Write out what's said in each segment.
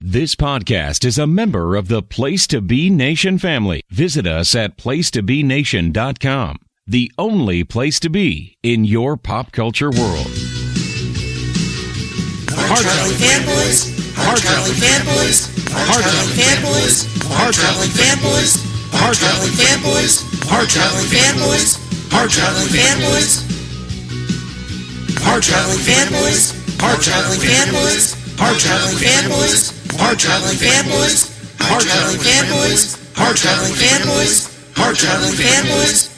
This podcast is a member of the Place to Be Nation family. Visit us at placetobenation.com, the only place to be in your pop culture world. Hard-Traveling Fanboys, Hard-Traveling Fanboys, Hard-Traveling Fanboys, Hard-Traveling Fanboys, Hard-Traveling Fanboys, Hard-Traveling Fanboys, Hard-Traveling Fanboys, Hard-Traveling Fanboys, Hard-Traveling Fanboys, Hard-Traveling Fanboys, Hard-Traveling Fanboys, Hard-Traveling Fanboys, Hard-Traveling Fanboys, Hard-Traveling Fanboys.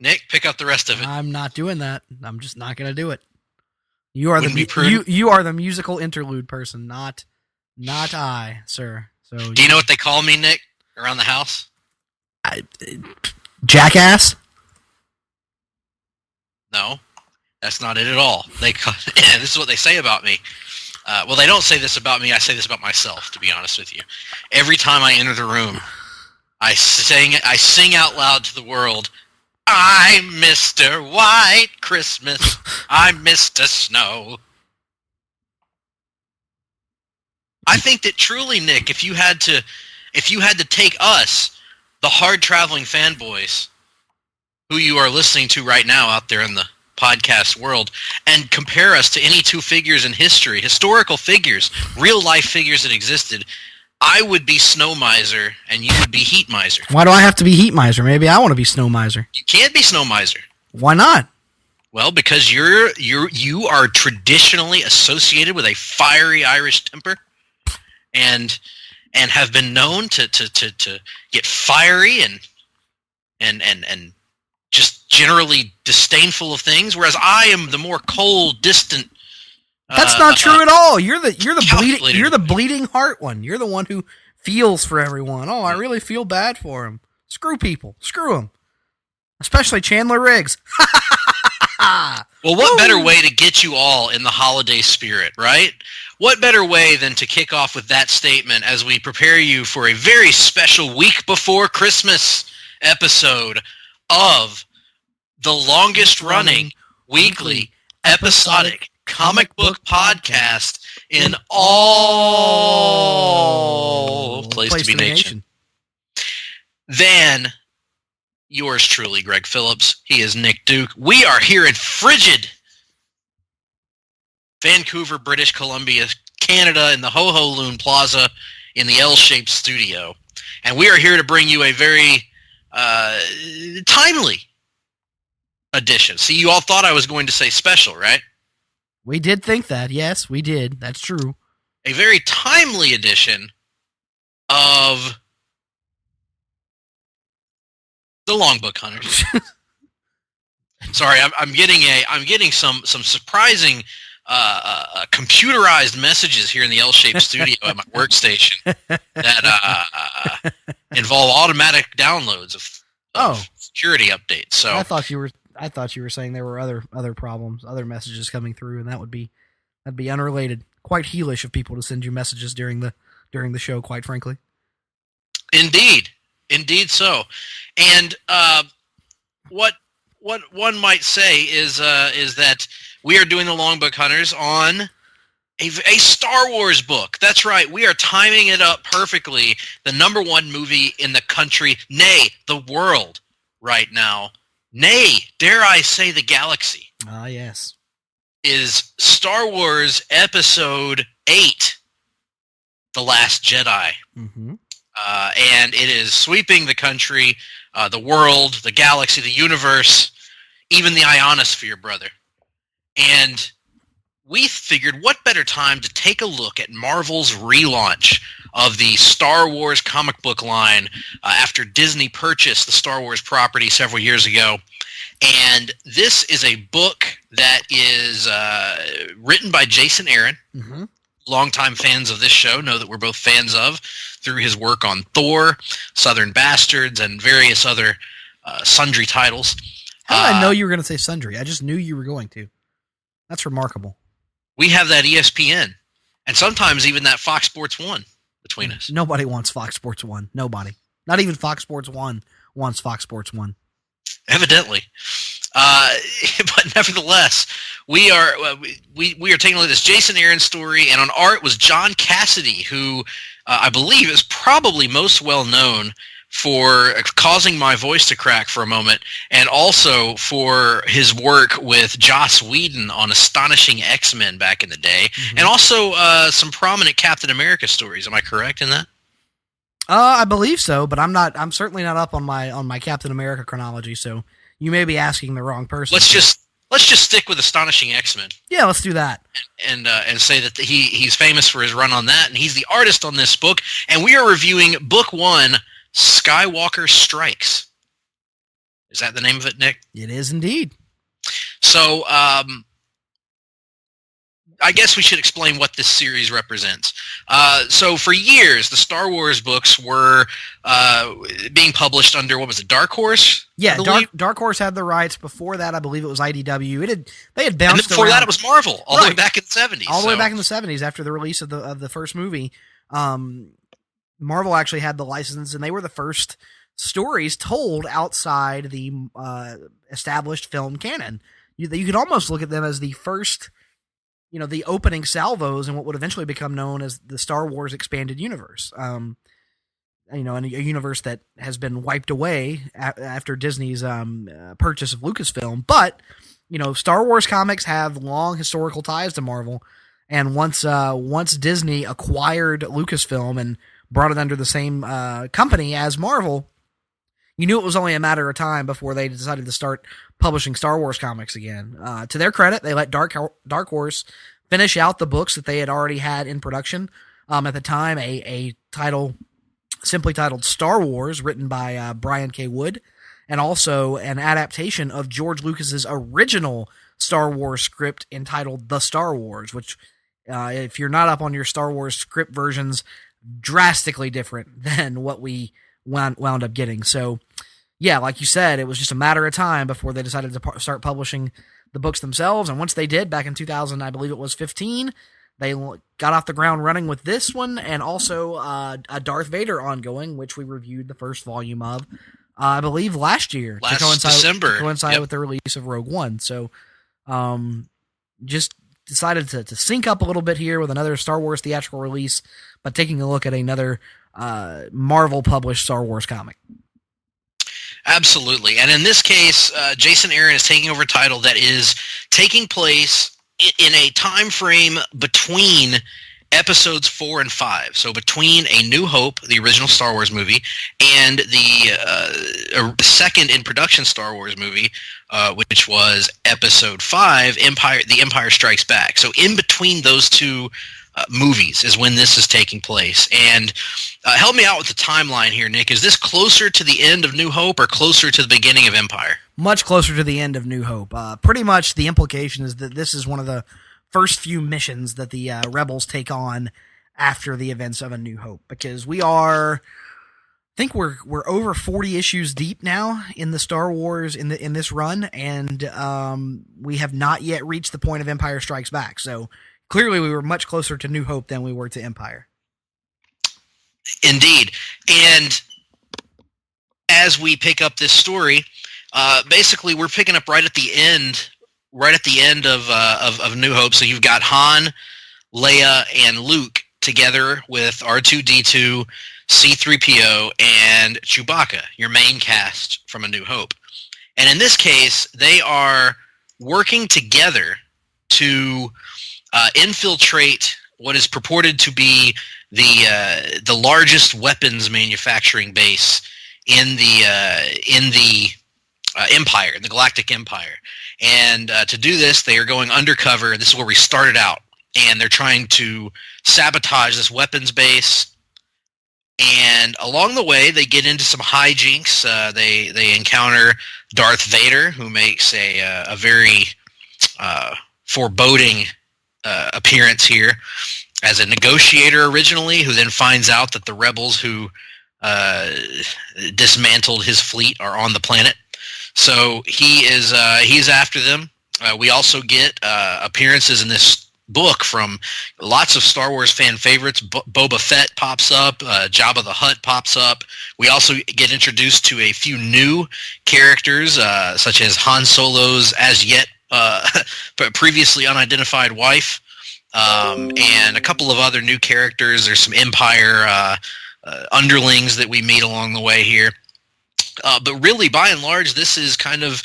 Nick, pick up the rest of it. I'm not doing that. I'm just not going to do it. You are you are the musical interlude person, not I, sir. So do you know what they call me, Nick, around the house? Jackass? No, that's not it at all. This is what they say about me. Well, they don't say this about me. I say this about myself, to be honest with you. Every time I enter the room, I sing out loud to the world, I'm Mr. White Christmas. I'm Mr. Snow. I think that truly, Nick, if you had to take us, the Hard-Traveling Fanboys, who you are listening to right now out there in the podcast world, and compare us to any two figures in history, historical figures, real life figures that existed, I would be Snow Miser and you would be Heat Miser. Why do I have to be Heat Miser? Maybe I want to be Snow Miser. You can't be Snow Miser. Why not? Well, because you are traditionally associated with a fiery Irish temper, and have been known to get fiery and just generally disdainful of things, whereas I am the more cold, distant. That's not true at all. You're the bleeding heart one. You're the one who feels for everyone. Oh, I really feel bad for him. Screw people. Screw them. Especially Chandler Riggs. Well, what better way to get you all in the holiday spirit, right? What better way than to kick off with that statement as we prepare you for a very special week before Christmas episode of the longest running weekly episodic comic book podcast in all Place to Be Nation. Then yours truly, Greg Phillips. He is Nick Duke. We are here in frigid Vancouver, British Columbia, Canada, in the Ho-Ho Loon Plaza in the L-shaped studio. And we are here to bring you a very timely edition. See, you all thought I was going to say special, right? We did think that. Yes, we did. That's true. A very timely edition of the Longbook Hunters. Sorry, I'm getting some surprising computerized messages here in the L-shaped studio at my workstation that involve automatic downloads of security updates. So I thought you were saying there were other problems, other messages coming through, and that'd be unrelated. Quite heelish of people to send you messages during the show, quite frankly. Indeed so. And what one might say is that we are doing the Longbook Hunters on a Star Wars book. That's right. We are timing it up perfectly. The number one movie in the country, nay, the world right now, nay, dare I say the galaxy. Ah, yes. Is Star Wars Episode 8, The Last Jedi. Mm-hmm. And it is sweeping the country, the world, the galaxy, the universe, even the ionosphere, brother. And we figured what better time to take a look at Marvel's relaunch of the Star Wars comic book line after Disney purchased the Star Wars property several years ago. And this is a book that is written by Jason Aaron. Mm-hmm. Longtime fans of this show know that we're both fans of through his work on Thor, Southern Bastards, and various other sundry titles. How did I know you were going to say sundry? I just knew you were going to. That's remarkable. We have that ESPN, and sometimes even that Fox Sports 1 between us. Nobody wants Fox Sports 1. Nobody. Not even Fox Sports 1 wants Fox Sports 1. Evidently. But nevertheless, we are taking a look at this Jason Aaron story, and on art was John Cassaday, who I believe is probably most well known for causing my voice to crack for a moment, and also for his work with Joss Whedon on Astonishing X-Men back in the day, and also some prominent Captain America stories. Am I correct in that? I believe so, but I'm certainly not up on my Captain America chronology, so you may be asking the wrong person. Let's just stick with Astonishing X-Men. Yeah, let's do that. And say that he's famous for his run on that, and he's the artist on this book, and we are reviewing book 1, Skywalker Strikes. Is that the name of it, Nick? It is indeed. So, I guess we should explain what this series represents. So for years, the Star Wars books were being published under, what was it, Dark Horse? Yeah, Dark Horse had the rights. Before that, I believe it was IDW. They had bounced and before around. that, it was Marvel, all the way back in the 70s. All the way back in the 70s, after the release of the first movie. Marvel actually had the license, and they were the first stories told outside the established film canon. You could almost look at them as the first, the opening salvos in what would eventually become known as the Star Wars expanded universe. And a universe that has been wiped away after Disney's purchase of Lucasfilm. But, Star Wars comics have long historical ties to Marvel. And once Disney acquired Lucasfilm and brought it under the same company as Marvel, you knew it was only a matter of time before they decided to start publishing Star Wars comics again. To their credit, they let Dark Horse finish out the books that they had already had in production. At the time, a title simply titled Star Wars, written by Brian K. Wood, and also an adaptation of George Lucas's original Star Wars script entitled The Star Wars, which, if you're not up on your Star Wars script versions, drastically different than what we wound up getting. So, yeah, like you said, it was just a matter of time before they decided to start publishing the books themselves. And once they did, back in 2000, I believe it was 15, they got off the ground running with this one, and also a Darth Vader ongoing, which we reviewed the first volume of, I believe, last year. December. To coincide with the release of Rogue One. So, just decided to sync up a little bit here with another Star Wars theatrical release, but taking a look at another Marvel-published Star Wars comic. Absolutely. And in this case, Jason Aaron is taking over a title that is taking place in a time frame between episodes 4 and 5. So between A New Hope, the original Star Wars movie, and the second in production Star Wars movie, which was episode 5, The Empire Strikes Back. So in between those two movies is when this is taking place. And help me out with the timeline here, Nick. Is this closer to the end of New Hope or closer to the beginning of Empire? Much closer to the end of New Hope. Pretty much the implication is that this is one of the first few missions that the Rebels take on after the events of A New Hope, because I think we're over 40 issues deep now in the Star Wars in this run, and we have not yet reached the point of Empire Strikes Back. So clearly we were much closer to New Hope than we were to Empire. Indeed. And as we pick up this story, basically we're picking up right at the end of New Hope. So you've got Han, Leia, and Luke together with R2-D2, C-3PO, and Chewbacca, your main cast from A New Hope. And in this case, they are working together to infiltrate what is purported to be the largest weapons manufacturing base in the Empire, in the Galactic Empire. And to do this, they are going undercover. This is where we started out. And they're trying to sabotage this weapons base. And along the way, they get into some hijinks. They encounter Darth Vader, who makes a very foreboding appearance here as a negotiator originally, who then finds out that the rebels who dismantled his fleet are on the planet. So he's after them. We also get appearances in this book from lots of Star Wars fan favorites. Boba Fett pops up, Jabba the Hutt pops up. We also get introduced to a few new characters, such as Han Solo's as yet previously unidentified wife, and a couple of other new characters. There's some Empire underlings that we meet along the way here. But really, by and large, this is kind of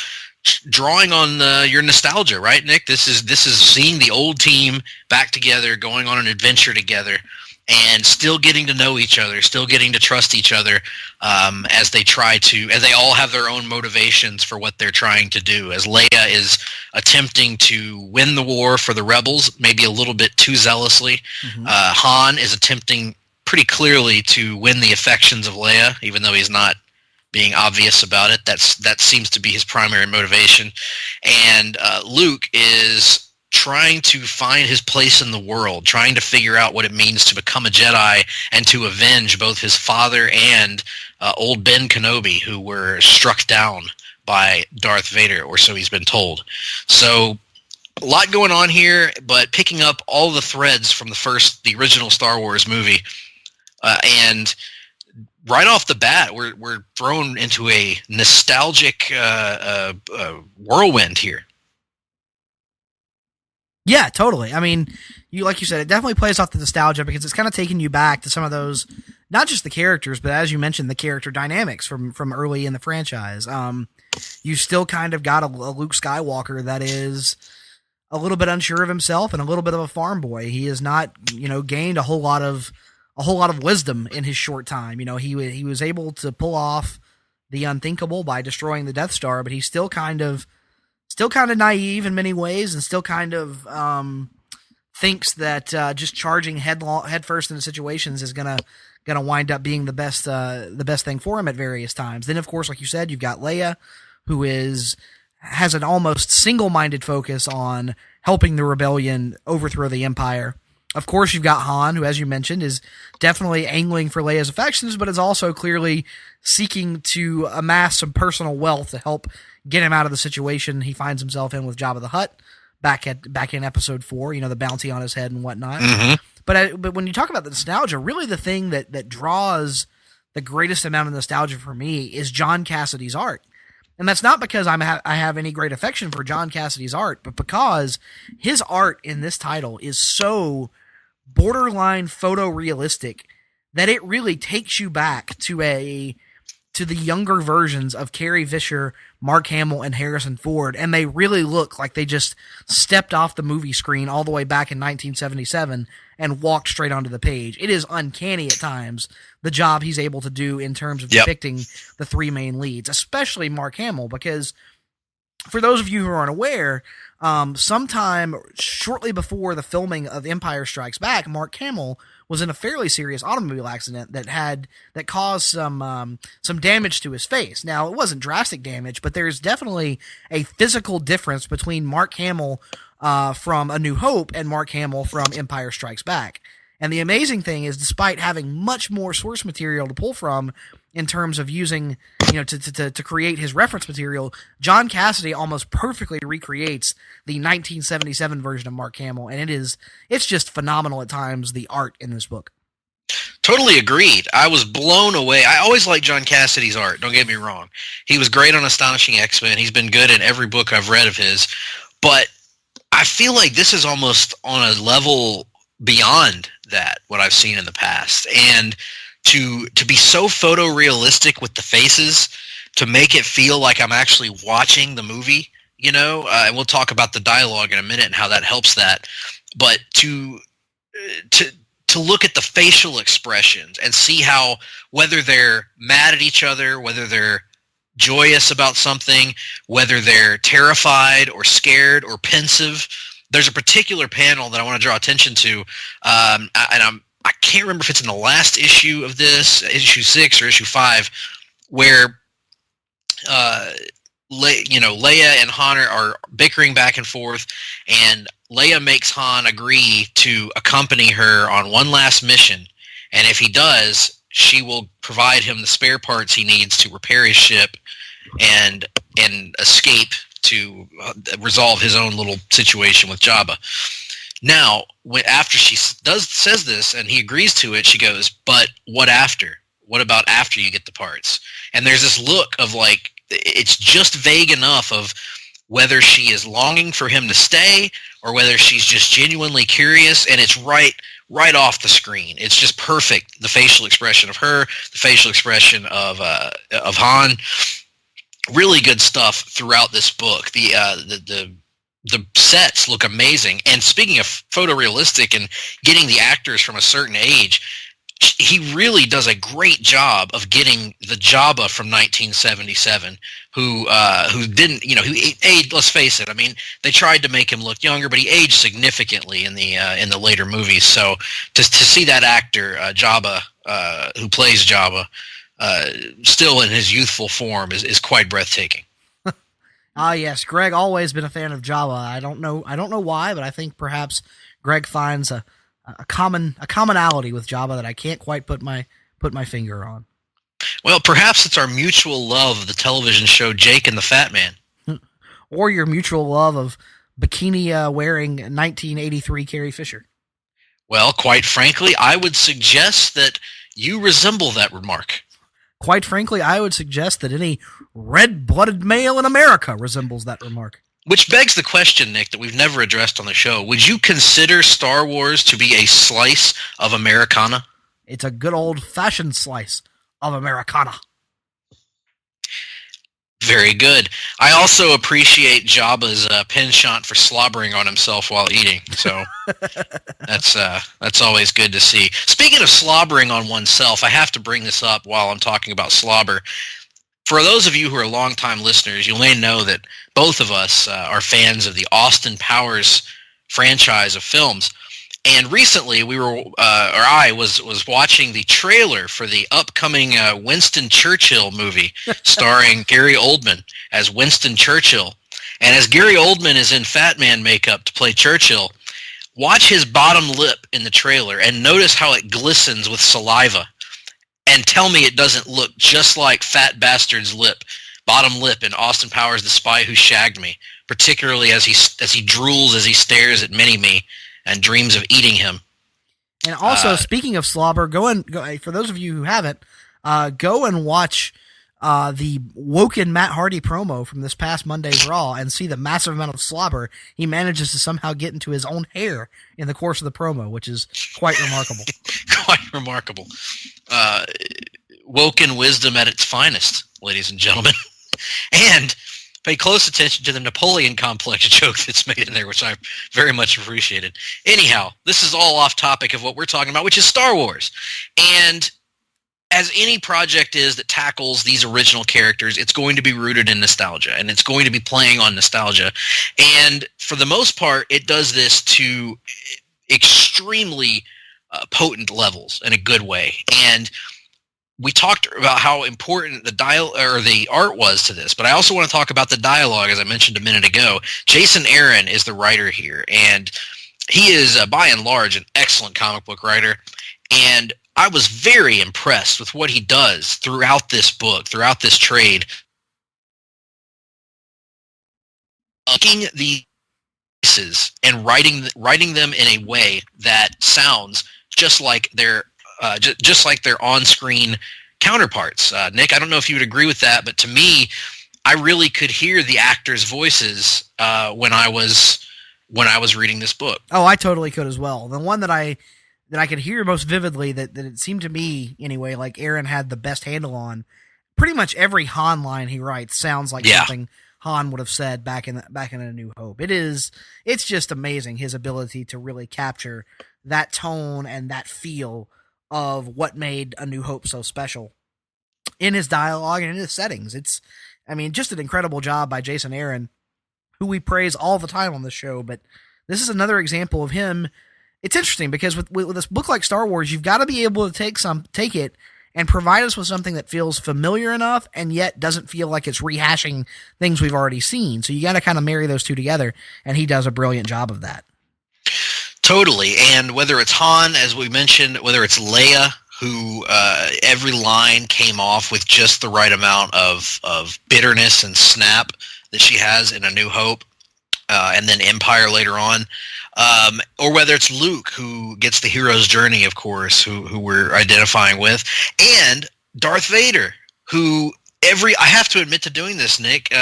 drawing on your nostalgia, right, Nick? This is seeing the old team back together, going on an adventure together, and still getting to know each other, still getting to trust each other, as they all have their own motivations for what they're trying to do. As Leia is attempting to win the war for the rebels, maybe a little bit too zealously, Han is attempting pretty clearly to win the affections of Leia, even though he's not being obvious about it. That seems to be his primary motivation. And Luke is trying to find his place in the world, trying to figure out what it means to become a Jedi and to avenge both his father and old Ben Kenobi, who were struck down by Darth Vader, or so he's been told. So a lot going on here, but picking up all the threads from the original Star Wars movie. And right off the bat, we're thrown into a nostalgic whirlwind here. Yeah, totally. I mean, like you said, it definitely plays off the nostalgia because it's kind of taking you back to some of those, not just the characters, but as you mentioned, the character dynamics from early in the franchise. You still kind of got a Luke Skywalker that is a little bit unsure of himself and a little bit of a farm boy. He has not, gained a whole lot of wisdom in his short time. He was able to pull off the unthinkable by destroying the Death Star, but he's still kind of naive in many ways, and still kind of thinks that just charging headfirst into situations is gonna wind up being the best thing for him at various times. Then, of course, like you said, you've got Leia, who has an almost single-minded focus on helping the rebellion overthrow the Empire. Of course, you've got Han, who, as you mentioned, is definitely angling for Leia's affections, but is also clearly seeking to amass some personal wealth to help get him out of the situation he finds himself in with Jabba the Hutt back in Episode 4. The bounty on his head and whatnot. Mm-hmm. But when you talk about the nostalgia, really the thing that draws the greatest amount of nostalgia for me is John Cassady's art. And that's not because I have any great affection for John Cassady's art, but because his art in this title is so borderline photorealistic that it really takes you back to the younger versions of Carrie Fisher, Mark Hamill, and Harrison Ford, and they really look like they just stepped off the movie screen all the way back in 1977 and walked straight onto the page. It is uncanny at times, the job he's able to do in terms of depicting the three main leads, especially Mark Hamill, because for those of you who aren't aware, sometime shortly before the filming of Empire Strikes Back, Mark Hamill was in a fairly serious automobile accident that caused some damage to his face. Now, it wasn't drastic damage, but there's definitely a physical difference between Mark Hamill from A New Hope and Mark Hamill from Empire Strikes Back. And the amazing thing is, despite having much more source material to pull from in terms of using, to create his reference material, John Cassidy almost perfectly recreates the 1977 version of Mark Hamill, and it's just phenomenal at times, the art in this book. Totally agreed. I was blown away. I always liked John Cassidy's art, don't get me wrong. He was great on Astonishing X-Men. He's been good in every book I've read of his. But I feel like this is almost on a level beyond that, what I've seen in the past. And to be so photorealistic with the faces, to make it feel like I'm actually watching the movie, and we'll talk about the dialogue in a minute and how that helps that. But to look at the facial expressions and see how, whether they're mad at each other, whether they're joyous about something, whether they're terrified or scared or pensive. There's a particular panel that I want to draw attention to, and I can't remember if it's in the last issue of this, issue 6 or issue 5, where Leia and Han are bickering back and forth, and Leia makes Han agree to accompany her on one last mission, and if he does, she will provide him the spare parts he needs to repair his ship and escape to resolve his own little situation with Jabba. Now, after she says this and he agrees to it, she goes, "But what after? What about after you get the parts?" And there's this look of like, it's just vague enough of whether she is longing for him to stay or whether she's just genuinely curious, and it's right off the screen. It's just perfect. The facial expression of her, the facial expression of Han. Really good stuff throughout this book. The sets look amazing. And speaking of photorealistic and getting the actors from a certain age, he really does a great job of getting the Jabba from 1977, who didn't, who aged. Let's face it. I mean, they tried to make him look younger, but he aged significantly in the later movies. So to see that actor Jabba, who plays Jabba, still in his youthful form is quite breathtaking. Yes, Greg always been a fan of Jabba. I don't know why, but I think perhaps Greg finds a commonality with Jabba that I can't quite put my finger on. Well, perhaps it's our mutual love of the television show Jake and the Fat Man. Or your mutual love of bikini-wearing 1983 Carrie Fisher. Well, quite frankly, I would suggest that you resemble that remark. Quite frankly, I would suggest that any red-blooded male in America resembles that remark. Which begs the question, Nick, that we've never addressed on the show. Would you consider Star Wars to be a slice of Americana? It's a good old-fashioned slice of Americana. Very good. I also appreciate Jabba's penchant for slobbering on himself while eating. So that's always good to see. Speaking of slobbering on oneself, I have to bring this up while I'm talking about slobber. For those of you who are longtime listeners, you may know that both of us are fans of the Austin Powers franchise of films. And recently, I was watching the trailer for the upcoming Winston Churchill movie, starring Gary Oldman as Winston Churchill. And as Gary Oldman is in Fat Man makeup to play Churchill, watch his bottom lip in the trailer and notice how it glistens with saliva. And tell me it doesn't look just like Fat Bastard's bottom lip in Austin Powers: The Spy Who Shagged Me, particularly as he drools as he stares at Mini-Me and dreams of eating him. And also, speaking of slobber, go for those of you who haven't, go and watch the Woken Matt Hardy promo from this past Monday's Raw and see the massive amount of slobber he manages to somehow get into his own hair in the course of the promo, which is quite remarkable. Quite remarkable. Woken wisdom at its finest, ladies and gentlemen. And pay close attention to the Napoleon complex joke that's made in there, which I very much appreciated. Anyhow, this is all off topic of what we're talking about, which is Star Wars. And as any project is that tackles these original characters, it's going to be rooted in nostalgia, and it's going to be playing on nostalgia. And for the most part, it does this to extremely potent levels in a good way. And we talked about how important the art was to this, but I also want to talk about the dialogue, as I mentioned a minute ago. Jason Aaron is the writer here, and he is, by and large, an excellent comic book writer. And I was very impressed with what he does throughout this book, throughout this trade. Taking the pieces and writing them in a way that sounds just like their on-screen counterparts. Nick, I don't know if you would agree with that, but to me, I really could hear the actors' voices when I was reading this book. Oh, I totally could as well. The one that I could hear most vividly, that it seemed to me anyway, like Aaron had the best handle on. Pretty much every Han line he writes sounds like something Han would have said back in A New Hope. It's just amazing, his ability to really capture that tone and that feel of what made A New Hope so special in his dialogue and in his settings. It's, just an incredible job by Jason Aaron, who we praise all the time on this show. But this is another example of him. It's interesting because with this book like Star Wars, you've got to be able to take it and provide us with something that feels familiar enough and yet doesn't feel like it's rehashing things we've already seen. So you got to kind of marry those two together, and he does a brilliant job of that. Totally. And whether it's Han, as we mentioned, whether it's Leia, who every line came off with just the right amount of bitterness and snap that she has in A New Hope, and then Empire later on. or whether it's Luke, who gets the hero's journey, of course, who we're identifying with, and Darth Vader, who I have to admit to doing this, Nick.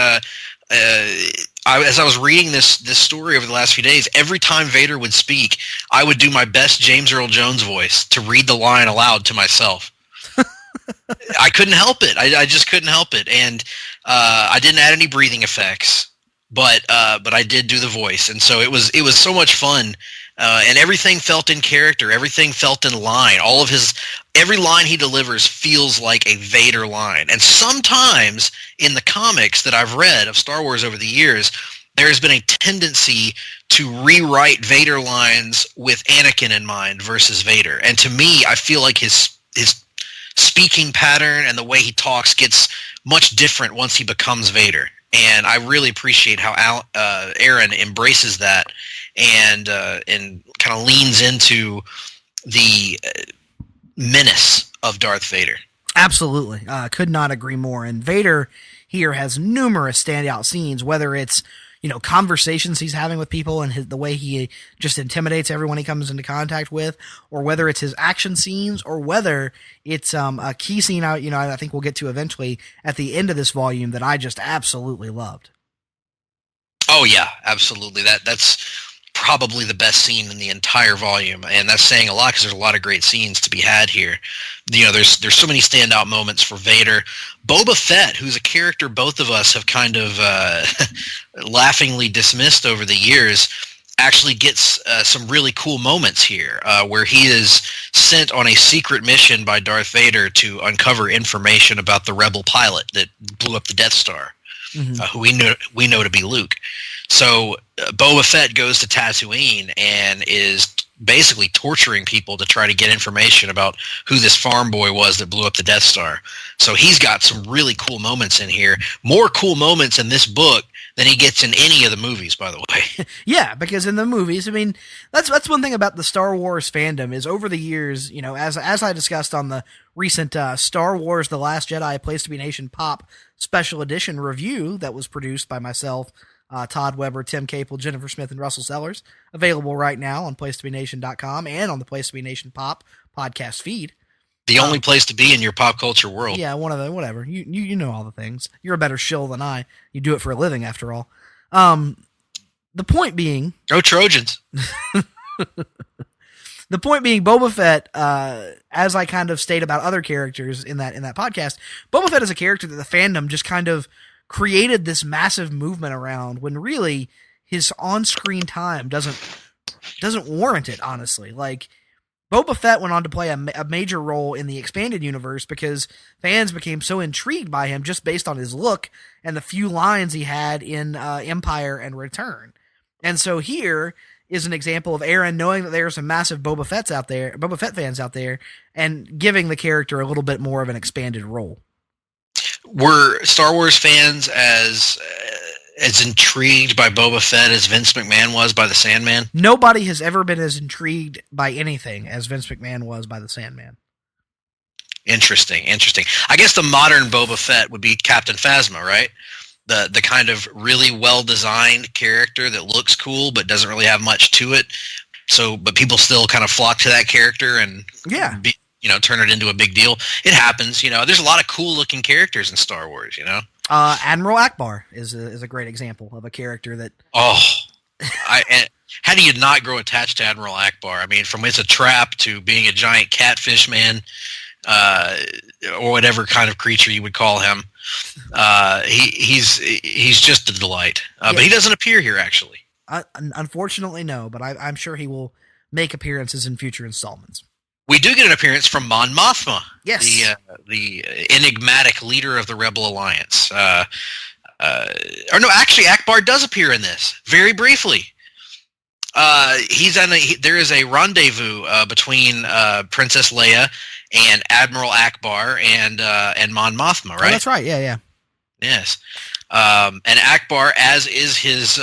As I was reading this story over the last few days, every time Vader would speak, I would do my best James Earl Jones voice to read the line aloud to myself. I couldn't help it. I just couldn't help it, and I didn't add any breathing effects, but I did do the voice, and so it was so much fun, and everything felt in character. Everything felt in line. Every line he delivers feels like a Vader line. And sometimes in the comics that I've read of Star Wars over the years, there has been a tendency to rewrite Vader lines with Anakin in mind versus Vader. And to me, I feel like his speaking pattern and the way he talks gets much different once he becomes Vader. And I really appreciate how Aaron embraces that and kind of leans into the menace of Darth Vader. Absolutely. Could not agree more. And Vader here has numerous standout scenes, whether it's, conversations he's having with people and the way he just intimidates everyone he comes into contact with, or whether it's his action scenes, or whether it's a key scene I think we'll get to eventually at the end of this volume that I just absolutely loved. Oh yeah, absolutely. That's probably the best scene in the entire volume, and that's saying a lot because there's a lot of great scenes to be had here. There's so many standout moments for Vader. Boba Fett, who's a character both of us have kind of laughingly dismissed over the years, actually gets some really cool moments here, where he is sent on a secret mission by Darth Vader to uncover information about the rebel pilot that blew up the Death Star, who we know to be Luke. So Boba Fett goes to Tatooine and is basically torturing people to try to get information about who this farm boy was that blew up the Death Star. So he's got some really cool moments in here. More cool moments in this book than he gets in any of the movies, by the way. Yeah, because in the movies, I mean, that's one thing about the Star Wars fandom is over the years, as I discussed on the recent Star Wars The Last Jedi Place to Be Nation Pop special edition review that was produced by myself, Todd Weber, Tim Capel, Jennifer Smith, and Russell Sellers, available right now on placetobenation.com and on the Place to Be Nation Pop podcast feed. The only place to be in your pop culture world. Yeah, whatever. You know all the things. You're a better shill than I. You do it for a living, after all. The point being... Go Trojans! The point being, Boba Fett, as I kind of state about other characters in that podcast, Boba Fett is a character that the fandom just kind of created this massive movement around when really his on-screen time doesn't warrant it, honestly. Like, Boba Fett went on to play a major role in the expanded universe because fans became so intrigued by him just based on his look and the few lines he had in Empire and Return. And so here is an example of Aaron knowing that there are some massive Boba Fett fans out there, and giving the character a little bit more of an expanded role. Were Star Wars fans as intrigued by Boba Fett as Vince McMahon was by the Sandman? Nobody has ever been as intrigued by anything as Vince McMahon was by the Sandman. Interesting. I guess the modern Boba Fett would be Captain Phasma, right? The kind of really well-designed character that looks cool but doesn't really have much to it. But people still kind of flock to that character and turn it into a big deal. It happens, There's a lot of cool-looking characters in Star Wars, Admiral Akbar is a great example of a character that... How do you not grow attached to Admiral Akbar? I mean, from it's a trap to being a giant catfish man, or whatever kind of creature you would call him. He's just a delight. But he doesn't appear here, actually. Unfortunately, no, but I'm sure he will make appearances in future installments. We do get an appearance from Mon Mothma, yes, the enigmatic leader of the Rebel Alliance. Actually, Akbar does appear in this very briefly. There is a rendezvous between Princess Leia and Admiral Akbar and Mon Mothma, right? Oh, that's right. Yeah. Yes. And Akbar, as is his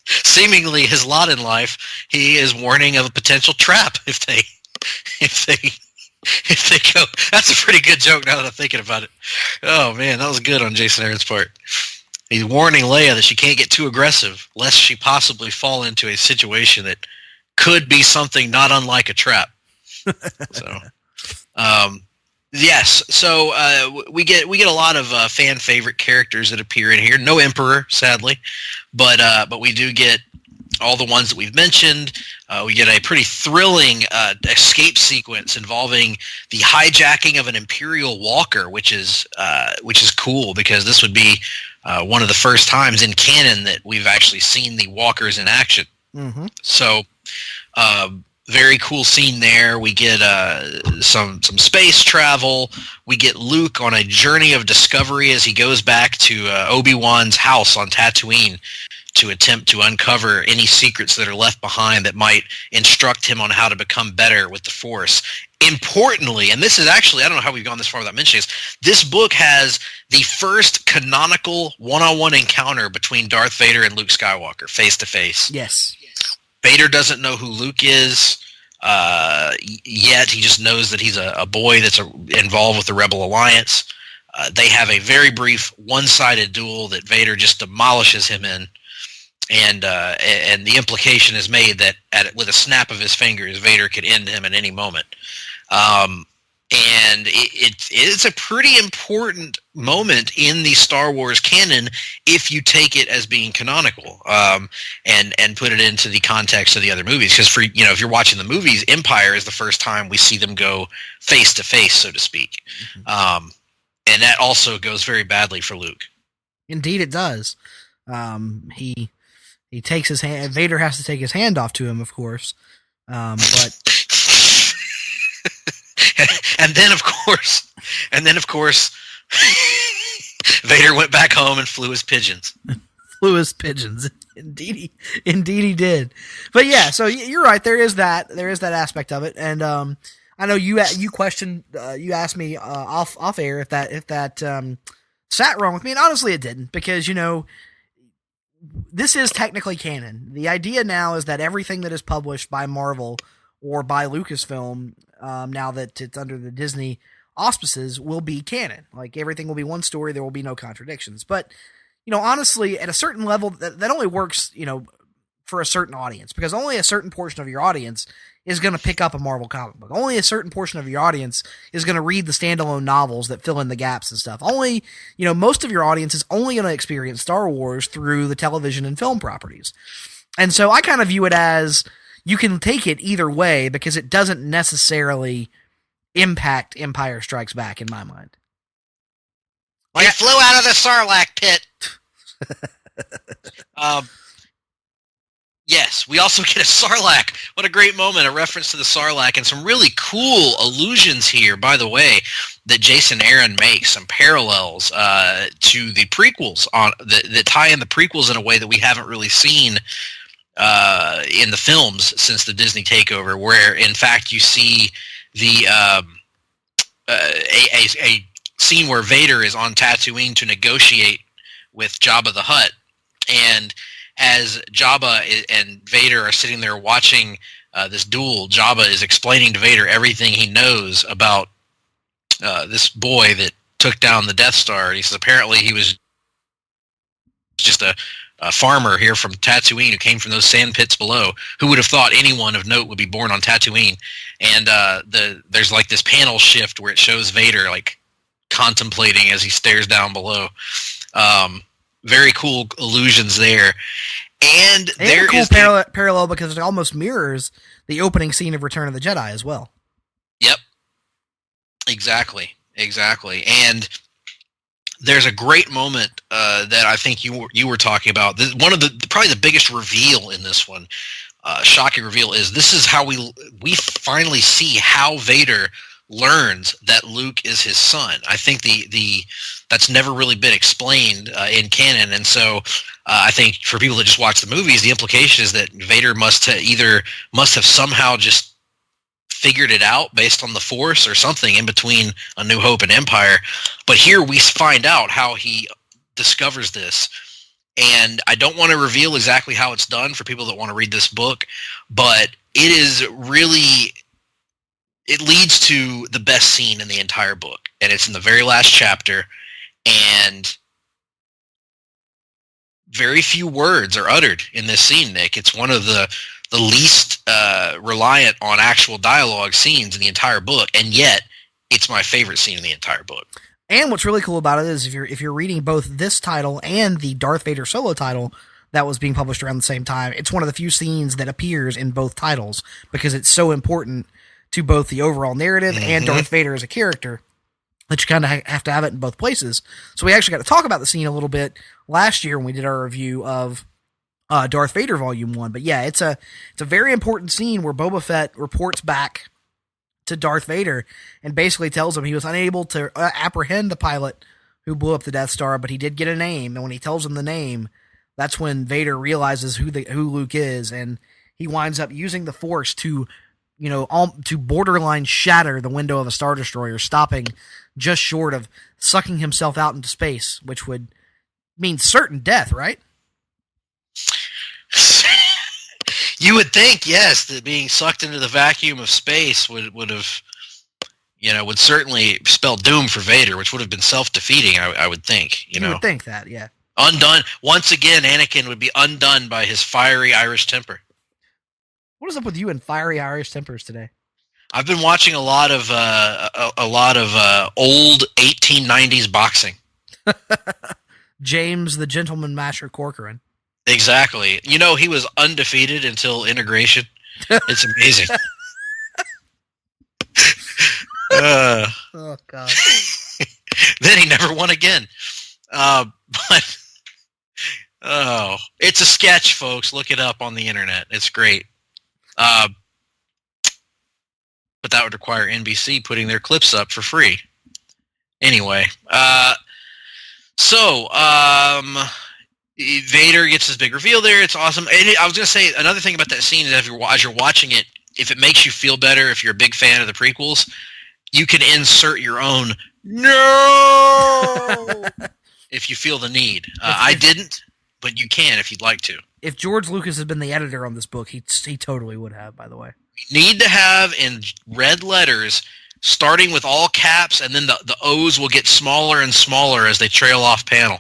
seemingly his lot in life, he is warning of a potential trap if they go. That's a pretty good joke now that I'm thinking about it. Oh man, that was good on Jason Aaron's part. He's warning Leia that she can't get too aggressive, lest she possibly fall into a situation that could be something not unlike a trap. So, yes. So we get a lot of fan favorite characters that appear in here. No Emperor, sadly, but we do get all the ones that we've mentioned. We get a pretty thrilling escape sequence involving the hijacking of an Imperial walker, which is cool because this would be one of the first times in canon that we've actually seen the walkers in action. Mm-hmm. So, very cool scene there. We get some space travel. We get Luke on a journey of discovery as he goes back to Obi-Wan's house on Tatooine to attempt to uncover any secrets that are left behind that might instruct him on how to become better with the Force. Importantly, and this is actually, I don't know how we've gone this far without mentioning this book has the first canonical one-on-one encounter between Darth Vader and Luke Skywalker, face-to-face. Yes. Vader doesn't know who Luke is yet. He just knows that he's a boy that's involved with the Rebel Alliance. They have a very brief one-sided duel that Vader just demolishes him in. And the implication is made that with a snap of his fingers, Vader could end him at any moment. And it's a pretty important moment in the Star Wars canon if you take it as being canonical, and put it into the context of the other movies. Because if you're watching the movies, Empire is the first time we see them go face to face, so to speak. Mm-hmm. And that also goes very badly for Luke. Indeed, it does. He takes his hand. Vader has to take his hand off to him, of course. But and then of course, Vader went back home and flew his pigeons. Indeed he did. But yeah, so you're right. There is that aspect of it, and I know you questioned, you asked me off air if that sat wrong with me, and honestly, it didn't, because this is technically canon. The idea now is that everything that is published by Marvel or by Lucasfilm, now that it's under the Disney auspices, will be canon. Like, everything will be one story. There will be no contradictions. But, honestly, at a certain level, that only works, for a certain audience, because only a certain portion of your audience is going to pick up a Marvel comic book. Only a certain portion of your audience is going to read the standalone novels that fill in the gaps and stuff. Only, most of your audience is only going to experience Star Wars through the television and film properties. And so I kind of view it as, you can take it either way, because it doesn't necessarily impact Empire Strikes Back in my mind. He flew out of the Sarlacc pit. Yes, we also get a Sarlacc. What a great moment, a reference to the Sarlacc, and some really cool allusions here, by the way, that Jason Aaron makes, some parallels to the prequels that tie in the prequels in a way that we haven't really seen in the films since the Disney takeover, where in fact you see the a scene where Vader is on Tatooine to negotiate with Jabba the Hutt, and as Jabba and Vader are sitting there watching this duel, Jabba is explaining to Vader everything he knows about this boy that took down the Death Star. And he says apparently he was just a farmer here from Tatooine who came from those sand pits below. Who would have thought anyone of note would be born on Tatooine? And there's like this panel shift where it shows Vader like contemplating as he stares down below. Very cool allusions there. And there cool is parallel because it almost mirrors the opening scene of Return of the Jedi as well. Yep. Exactly. And there's a great moment that I think you were talking about. One of probably the biggest reveal in this one, shocking reveal, is this is how we finally see how Vader learns that Luke is his son. I think that's never really been explained in canon, and so I think for people that just watch the movies, the implication is that Vader must have somehow just figured it out based on the Force or something in between A New Hope and Empire. But here we find out how he discovers this, and I don't want to reveal exactly how it's done for people that want to read this book, but it is really. It leads to the best scene in the entire book, and it's in the very last chapter, and very few words are uttered in this scene, Nick. It's one of the least reliant on actual dialogue scenes in the entire book, and yet it's my favorite scene in the entire book. And what's really cool about it is if you're reading both this title and the Darth Vader solo title that was being published around the same time, it's one of the few scenes that appears in both titles because it's so important to both the overall narrative and Darth Vader as a character that you kind of have to have it in both places. So we actually got to talk about the scene a little bit last year when we did our review of Darth Vader Volume 1. But yeah, it's a very important scene where Boba Fett reports back to Darth Vader and basically tells him he was unable to apprehend the pilot who blew up the Death Star, but he did get a name. And when he tells him the name, that's when Vader realizes who Luke is, and he winds up using the Force to, to borderline shatter the window of a Star Destroyer, stopping just short of sucking himself out into space, which would mean certain death, right? You would think, yes, that being sucked into the vacuum of space would have, would certainly spell doom for Vader, which would have been self-defeating, I would think. You would think that, yeah. Undone. Once again, Anakin would be undone by his fiery Irish temper. What is up with you and fiery Irish tempers today? I've been watching a lot of old 1890s boxing. James the Gentleman Masher Corcoran. Exactly. He was undefeated until integration. It's amazing. Oh, God. Then he never won again. But it's a sketch, folks. Look it up on the internet. It's great. But that would require NBC putting their clips up for free. Anyway, Vader gets his big reveal there. It's awesome. And I was going to say, another thing about that scene is as you're watching it, if it makes you feel better, if you're a big fan of the prequels, you can insert your own "no" if you feel the need. I didn't, but you can if you'd like to. If George Lucas had been the editor on this book, he totally would have, by the way. Need to have in red letters, starting with all caps, and then the O's will get smaller and smaller as they trail off panel.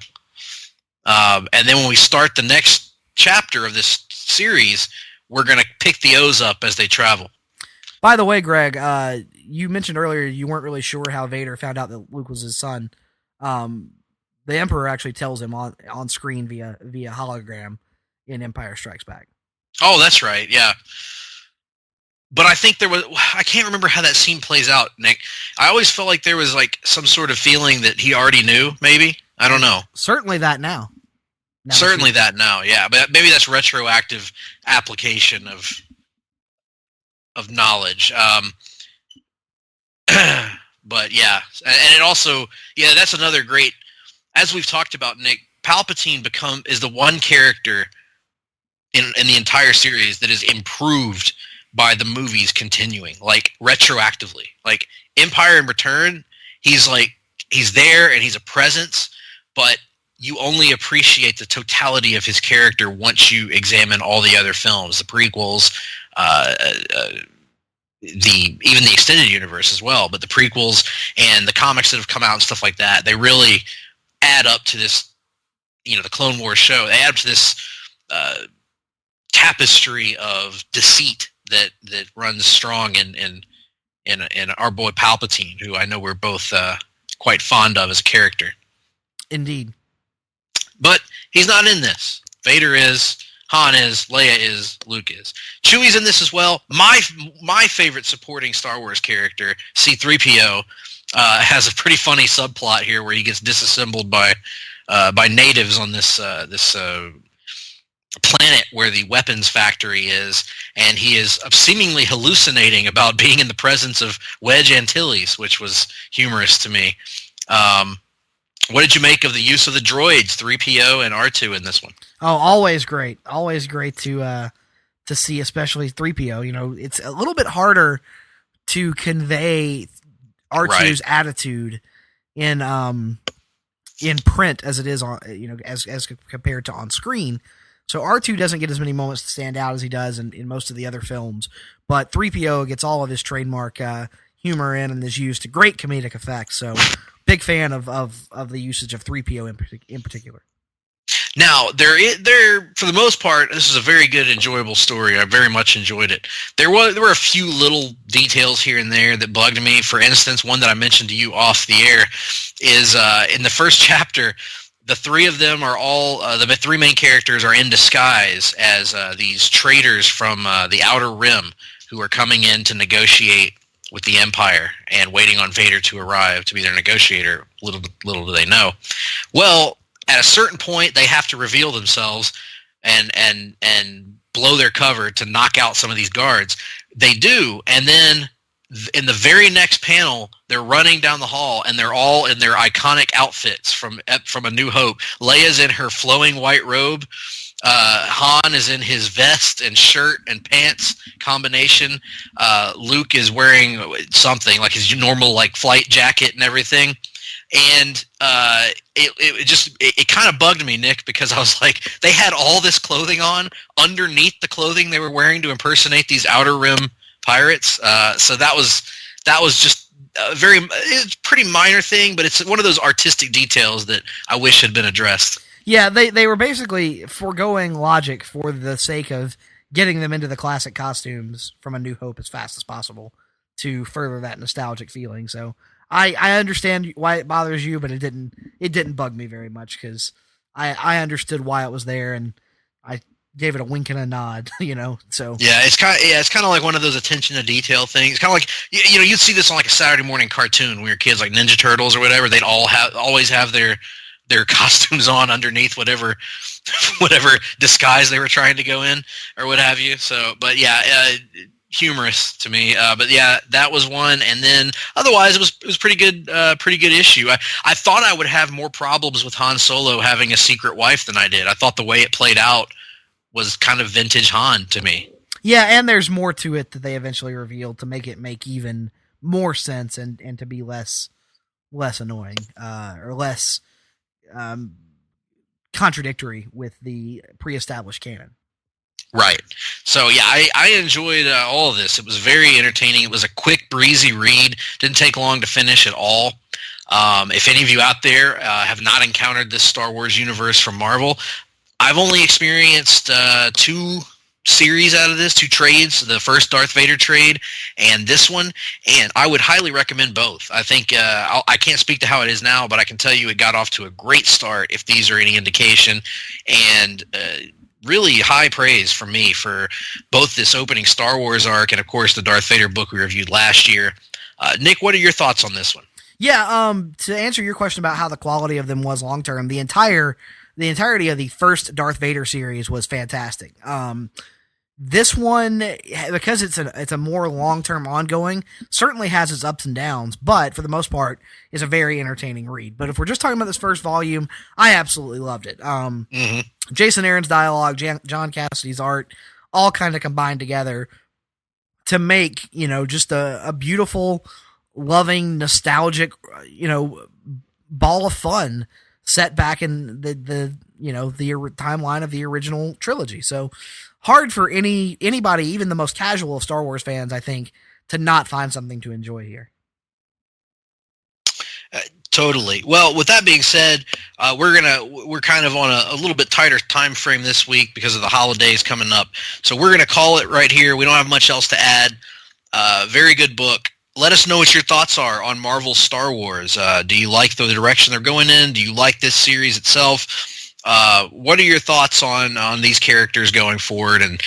And then when we start the next chapter of this series, we're going to pick the O's up as they travel. By the way, Greg, you mentioned earlier you weren't really sure how Vader found out that Luke was his son. The Emperor actually tells him on screen via hologram in Empire Strikes Back. Oh, that's right, yeah. But I think I can't remember how that scene plays out, Nick. I always felt like there was like some sort of feeling that he already knew, maybe. I don't know. Certainly that now. Certainly that now, yeah. But maybe that's retroactive application of knowledge. But yeah, and it also, yeah, that's another great, as we've talked about, Nick, Palpatine is the one character in the entire series that is improved by the movies continuing, like retroactively. Like Empire in Return, he's there and he's a presence, but you only appreciate the totality of his character once you examine all the other films, the prequels, even the extended universe as well, but the prequels and the comics that have come out and stuff like that, they really add up to this, the Clone Wars show. They add up to this tapestry of deceit that runs strong in our boy Palpatine, who I know we're both quite fond of as a character. Indeed. But he's not in this. Vader is, Han is, Leia is, Luke is. Chewie's in this as well. My favorite supporting Star Wars character, C-3PO, has a pretty funny subplot here where he gets disassembled by natives on this planet where the weapons factory is, and he is seemingly hallucinating about being in the presence of Wedge Antilles, which was humorous to me. What did you make of the use of the droids, 3PO and R2 in this one? Oh, always great. Always great to see, especially 3PO. It's a little bit harder to convey R2's attitude in print as it is on, as compared to on screen. So R2 doesn't get as many moments to stand out as he does in most of the other films, but 3PO gets all of his trademark humor in and is used to great comedic effect. So big fan of the usage of 3PO in particular. Now, there for the most part, this is a very good, enjoyable story. I very much enjoyed it. There were a few little details here and there that bugged me. For instance, one that I mentioned to you off the air is in the first chapter, the three of them are all the three main characters are in disguise as these traitors from the Outer Rim who are coming in to negotiate with the Empire and waiting on Vader to arrive to be their negotiator. Little do they know. Well, at a certain point, they have to reveal themselves and blow their cover to knock out some of these guards. They do, and then in the very next panel, they're running down the hall, and they're all in their iconic outfits from A New Hope. Leia's in her flowing white robe. Han is in his vest and shirt and pants combination. Luke is wearing something like his normal flight jacket and everything. And it kind of bugged me, Nick, because I was like, they had all this clothing on underneath the clothing they were wearing to impersonate these Outer Rim pirates. So that was just it's a pretty minor thing, but it's one of those artistic details that I wish had been addressed. Yeah, they were basically foregoing logic for the sake of getting them into the classic costumes from A New Hope as fast as possible to further that nostalgic feeling. So I understand why it bothers you, but it didn't bug me very much because I understood why it was there, and I gave it a wink and a nod, So it's kind of like one of those attention to detail things. Kind of like you'd see this on a Saturday morning cartoon when your kids like Ninja Turtles or whatever. They'd always have their costumes on underneath whatever disguise they were trying to go in or what have you. So, but humorous to me. But yeah, that was one. And then otherwise it was pretty good issue. I thought I would have more problems with Han Solo having a secret wife than I did. I thought the way it played out was kind of vintage Han to me. Yeah, and there's more to it that they eventually revealed to make it make even more sense and to be less annoying or less contradictory with the pre-established canon. Right. So yeah, I enjoyed all of this. It was very entertaining. It was a quick, breezy read. Didn't take long to finish at all. If any of you out there have not encountered this Star Wars universe from Marvel, I've only experienced 2 series out of this, 2 trades, the first Darth Vader trade and this one, and I would highly recommend both. I think I can't speak to how it is now, but I can tell you it got off to a great start if these are any indication, and really high praise from me for both this opening Star Wars arc and of course the Darth Vader book we reviewed last year. Nick, what are your thoughts on this one? Yeah, to answer your question about how the quality of them was long term, the entirety of the first Darth Vader series was fantastic. This one, because it's a more long-term ongoing, certainly has its ups and downs, but for the most part is a very entertaining read. But if we're just talking about this first volume, I absolutely loved it. Jason Aaron's dialogue, John Cassaday's art, all kind of combined together to make, just a beautiful, loving, nostalgic, ball of fun set back in the timeline of the original trilogy. So hard for anybody, even the most casual of Star Wars fans, I think, to not find something to enjoy here. Totally. Well, with that being said, we're kind of on a little bit tighter time frame this week because of the holidays coming up. So we're going to call it right here. We don't have much else to add. Very good book. Let us know what your thoughts are on Marvel's Star Wars. Do you like the direction they're going in? Do you like this series itself? What are your thoughts on these characters going forward? And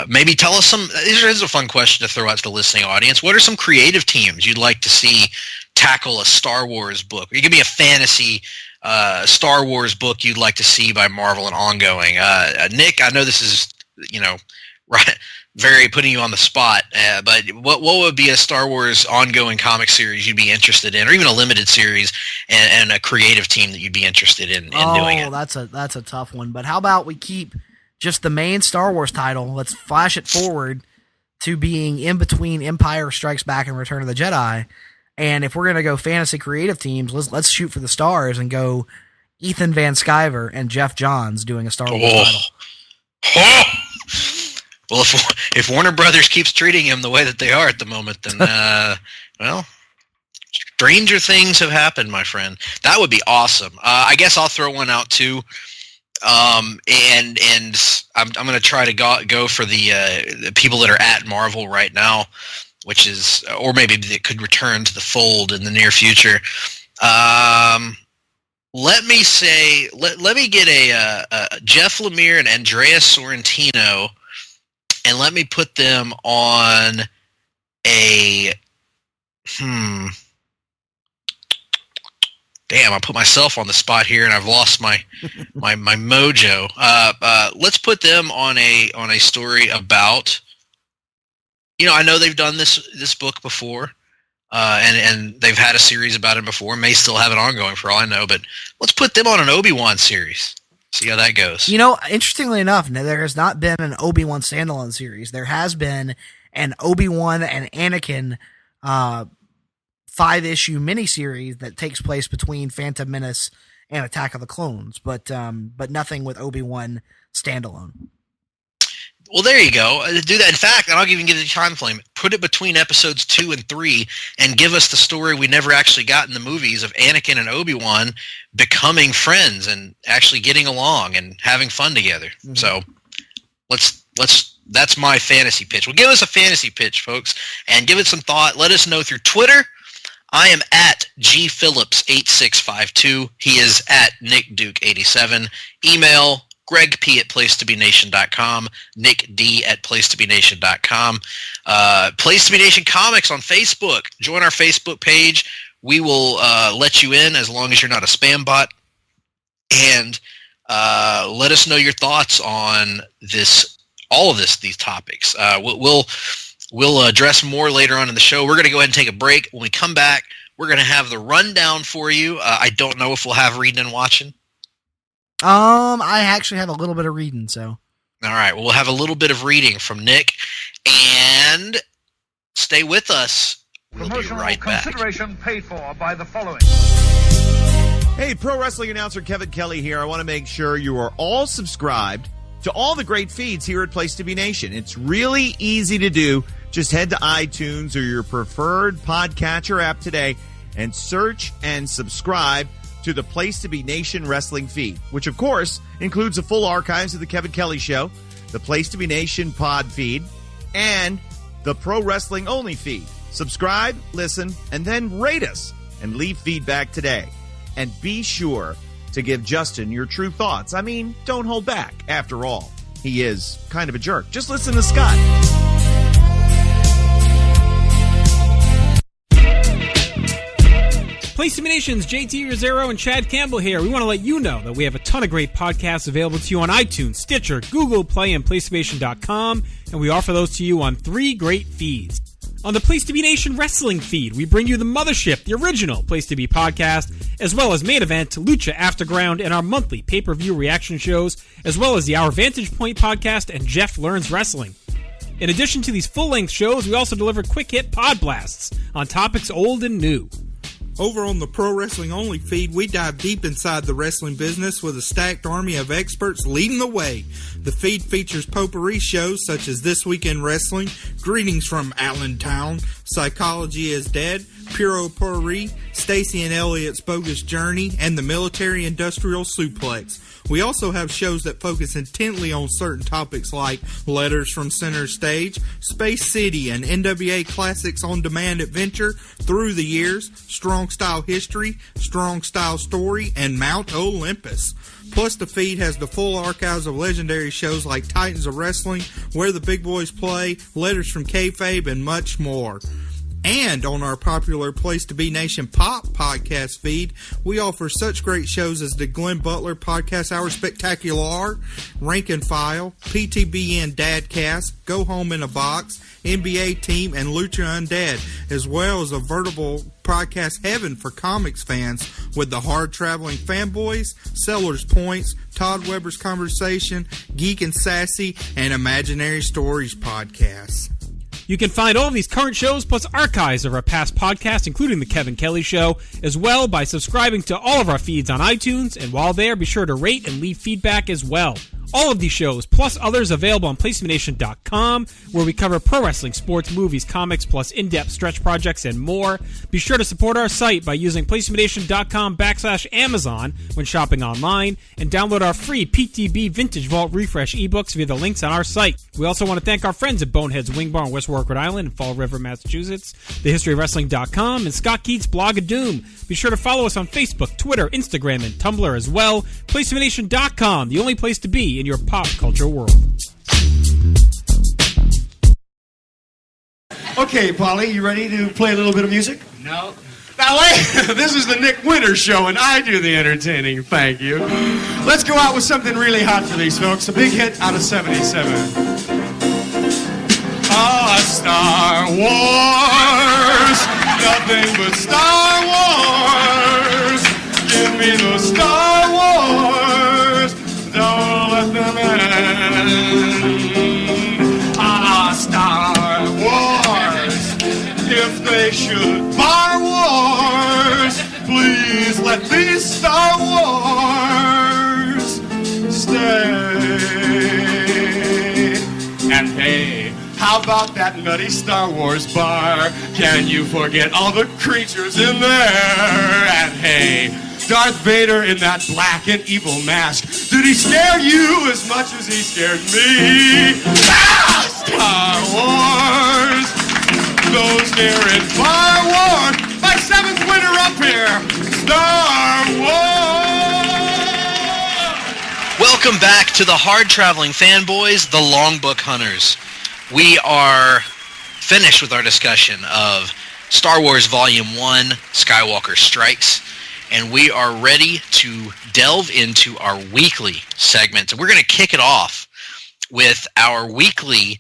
maybe tell us some. This is a fun question to throw out to the listening audience. What are some creative teams you'd like to see tackle a Star Wars book? Or give me a fantasy Star Wars book you'd like to see by Marvel and ongoing. Nick, I know this is right. Very putting you on the spot, but what would be a Star Wars ongoing comic series you'd be interested in, or even a limited series and a creative team that you'd be interested in doing it? That's a tough one. But how about we keep just the main Star Wars title? Let's flash it forward to being in between Empire Strikes Back and Return of the Jedi. And if we're gonna go fantasy creative teams, let's shoot for the stars and go Ethan Van Sciver and Jeff Johns doing a Star Wars title. Oh. Well, if Warner Brothers keeps treating him the way that they are at the moment, then, well, stranger things have happened, my friend. That would be awesome. I guess I'll throw one out, too. And I'm going to try to go for the people that are at Marvel right now, which is, or maybe they could return to the fold in the near future. Let me get a Jeff Lemire and Andrea Sorrentino, and let me put them on a Damn, I put myself on the spot here, and I've lost my mojo. Let's put them on a story about. I know they've done this book before, and they've had a series about it before. May still have it ongoing for all I know, but let's put them on an Obi-Wan series. See how that goes. Interestingly enough, there has not been an Obi-Wan standalone series. There has been an Obi-Wan and Anakin 5-issue miniseries that takes place between Phantom Menace and Attack of the Clones, but nothing with Obi-Wan standalone. Well, there you go. Do that. In fact, and I'll even give you a time frame. Put it between episodes 2 and 3 and give us the story we never actually got in the movies of Anakin and Obi-Wan becoming friends and actually getting along and having fun together. Mm-hmm. So that's my fantasy pitch. Well, give us a fantasy pitch, folks, and give it some thought. Let us know through Twitter. I am at gphillips8652. He is at Nick Duke 87. Email GregP@placetobenation.com, Nick D @placetobenation.com. Place to Be Nation Comics on Facebook. Join our Facebook page. We will let you in as long as you're not a spam bot. And let us know your thoughts on these topics. We'll address more later on in the show. We're going to go ahead and take a break. When we come back, we're going to have the rundown for you. I don't know if we'll have reading and watching. I actually have a little bit of reading, so. All right, well, we'll have a little bit of reading from Nick, and stay with us. We'll be right back. Consideration paid for by the following. Hey, pro wrestling announcer Kevin Kelly here. I want to make sure you are all subscribed to all the great feeds here at Place to Be Nation. It's really easy to do. Just head to iTunes or your preferred podcatcher app today and search and subscribe to the Place to Be Nation wrestling feed, which of course includes the full archives of the Kevin Kelly Show, the Place to Be Nation pod feed, and the Pro Wrestling Only feed. Subscribe, listen, and then rate us and leave feedback today. And be sure to give Justin your true thoughts. I mean, don't hold back. After all, he is kind of a jerk. Just listen to Scott. Place to Be Nation's JT Rosero and Chad Campbell here. We want to let you know that we have a ton of great podcasts available to you on iTunes, Stitcher, Google Play, and PlayStation.com, and we offer those to you on 3 great feeds. On the Place to Be Nation wrestling feed, we bring you the Mothership, the original Place to Be podcast, as well as Main Event, Lucha Afterground, and our monthly pay-per-view reaction shows, as well as the Our Vantage Point podcast and Jeff Learns Wrestling. In addition to these full-length shows, we also deliver quick-hit pod blasts on topics old and new. Over on the Pro Wrestling Only feed, we dive deep inside the wrestling business with a stacked army of experts leading the way. The feed features potpourri shows such as This Week in Wrestling, Greetings from Allentown, Psychology is Dead, Puro Potpourri, Stacy and Elliot's Bogus Journey, and the Military Industrial Suplex. We also have shows that focus intently on certain topics like Letters from Center Stage, Space City, and NWA Classics on Demand Adventure, Through the Years, Strong Style History, Strong Style Story, and Mount Olympus. Plus, the feed has the full archives of legendary shows like Titans of Wrestling, Where the Big Boys Play, Letters from Kayfabe, and much more. And on our popular Place to Be Nation Pop podcast feed, we offer such great shows as the Glenn Butler Podcast Hour Spectacular, Rank and File, PTBN Dadcast, Go Home in a Box, NBA Team, and Lucha Undead, as well as a veritable podcast heaven for comics fans with the Hard-Traveling Fanboys, Sellers Points, Todd Weber's Conversation, Geek and Sassy, and Imaginary Stories podcasts. You can find all of these current shows plus archives of our past podcasts, including The Kevin Kelly Show, as well by subscribing to all of our feeds on iTunes. And while there, be sure to rate and leave feedback as well. All of these shows, plus others, available on PlaceToBeNation.com, where we cover pro wrestling, sports, movies, comics, plus in-depth stretch projects and more. Be sure to support our site by using PlaceToBeNation.com/Amazon when shopping online, and download our free PTB Vintage Vault Refresh ebooks via the links on our site. We also want to thank our friends at Bonehead's Wing Bar in West Warwick, Rhode Island, and Fall River, Massachusetts, TheHistoryOfWrestling.com, and Scott Keats' Blog of Doom. Be sure to follow us on Facebook, Twitter, Instagram, and Tumblr as well. PlaceToBeNation.com, the only place to be in your pop culture world. Okay, Polly, you ready to play a little bit of music? No. Now, wait, this is the Nick Winters Show, and I do the entertaining, thank you. Let's go out with something really hot for these folks. A big hit out of 77. Star Wars, nothing but Star Wars. Give me the Star Wars, don't let them end. Star Wars, if they should bar wars, please let these Star Wars stay. And hey, how about that nutty Star Wars bar? Can you forget all the creatures in there? And hey, Darth Vader in that black and evil mask, did he scare you as much as he scared me? Star Wars, those near and far wars, my seventh winner up here, Star Wars! Welcome back to the Hard-Traveling Fanboys, the Longbook Hunters. We are finished with our discussion of Star Wars Volume 1, Skywalker Strikes, and we are ready to delve into our weekly segment. And we're going to kick it off with our weekly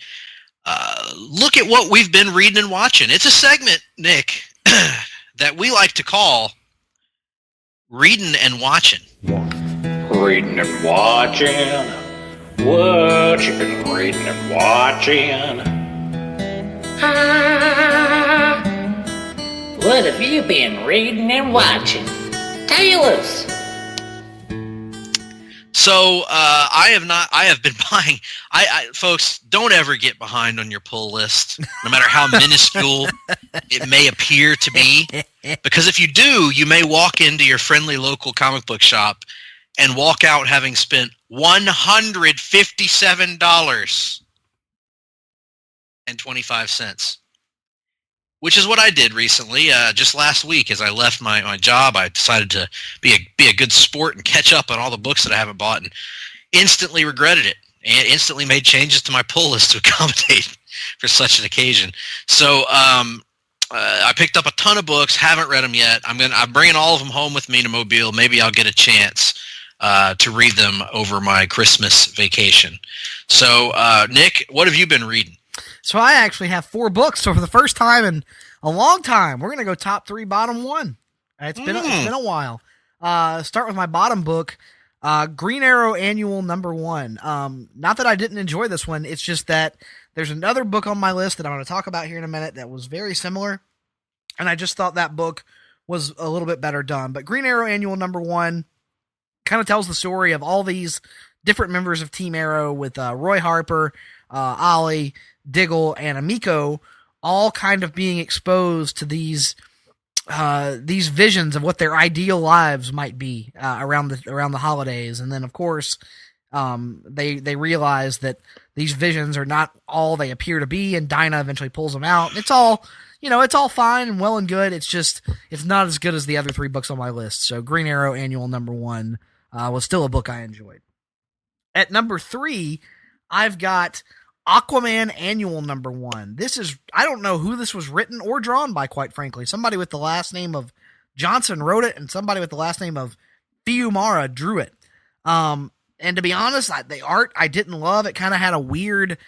look at what we've been reading and watching. It's a segment, Nick, that we like to call Reading and Watching. Reading and watching. What you been reading and watching? What have you been reading and watching? Tell us. So I have been buying. Folks, don't ever get behind on your pull list, no matter how minuscule it may appear to be, because if you do, you may walk into your friendly local comic book shop and walk out having spent $157.25, which is what I did recently. Just last week, as I left my job, I decided to be a good sport and catch up on all the books that I haven't bought, and instantly regretted it, and instantly made changes to my pull list to accommodate for such an occasion. So I picked up a ton of books, haven't read them yet. I'm bringing all of them home with me to Mobile. Maybe I'll get a chance to read them over my Christmas vacation. So, Nick, what have you been reading? So I actually have 4 books. So for the first time in a long time, we're going to go top 3, bottom 1. It's been a while. Start with my bottom book, Green Arrow Annual #1. Not that I didn't enjoy this one. It's just that there's another book on my list that I'm going to talk about here in a minute that was very similar. And I just thought that book was a little bit better done. But Green Arrow Annual #1 kind of tells the story of all these different members of Team Arrow with Roy Harper, Ollie, Diggle, and Amiko all kind of being exposed to these visions of what their ideal lives might be around the holidays. And then, of course, they realize that these visions are not all they appear to be, and Dinah eventually pulls them out. It's all fine and well and good. It's not as good as the other 3 books on my list. So Green Arrow Annual #1 was still a book I enjoyed. At number 3, I've got Aquaman Annual #1. I don't know who this was written or drawn by, quite frankly. Somebody with the last name of Johnson wrote it, and somebody with the last name of Fiumara drew it. And to be honest, the art I didn't love. It kind of had a weird,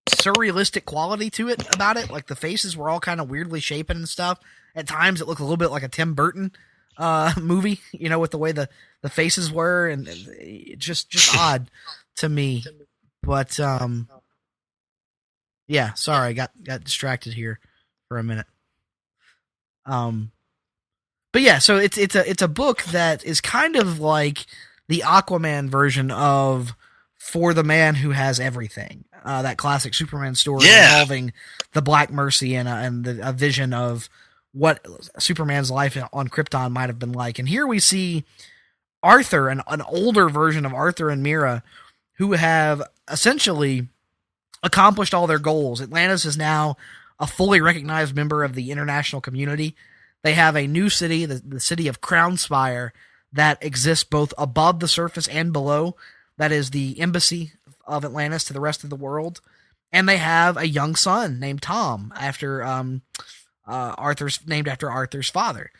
surrealistic quality to it about it. Like the faces were all kind of weirdly shapen and stuff. At times it looked a little bit like a Tim Burton movie, with the way the faces were, and just odd to me. But yeah, sorry, I got distracted here for a minute. But yeah, so it's a book that is kind of like the Aquaman version of For the Man Who Has Everything, that classic Superman story involving the Black Mercy and a vision of what Superman's life on Krypton might have been like. And here we see Arthur, an older version of Arthur and Mira, who have essentially accomplished all their goals. Atlantis is now a fully recognized member of the international community. They have a new city, the city of Crownspire, that exists both above the surface and below. That is the embassy of Atlantis to the rest of the world. And they have a young son named Tom, named after Arthur's father.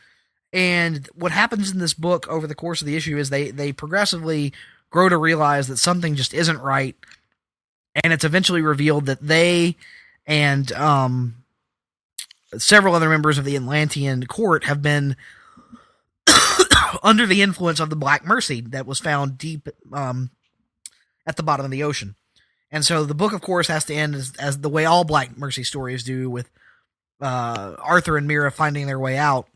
And what happens in this book over the course of the issue is they progressively grow to realize that something just isn't right. And it's eventually revealed that they and several other members of the Atlantean court have been under the influence of the Black Mercy that was found deep at the bottom of the ocean. And so the book, of course, has to end as the way all Black Mercy stories do, with Arthur and Mira finding their way out.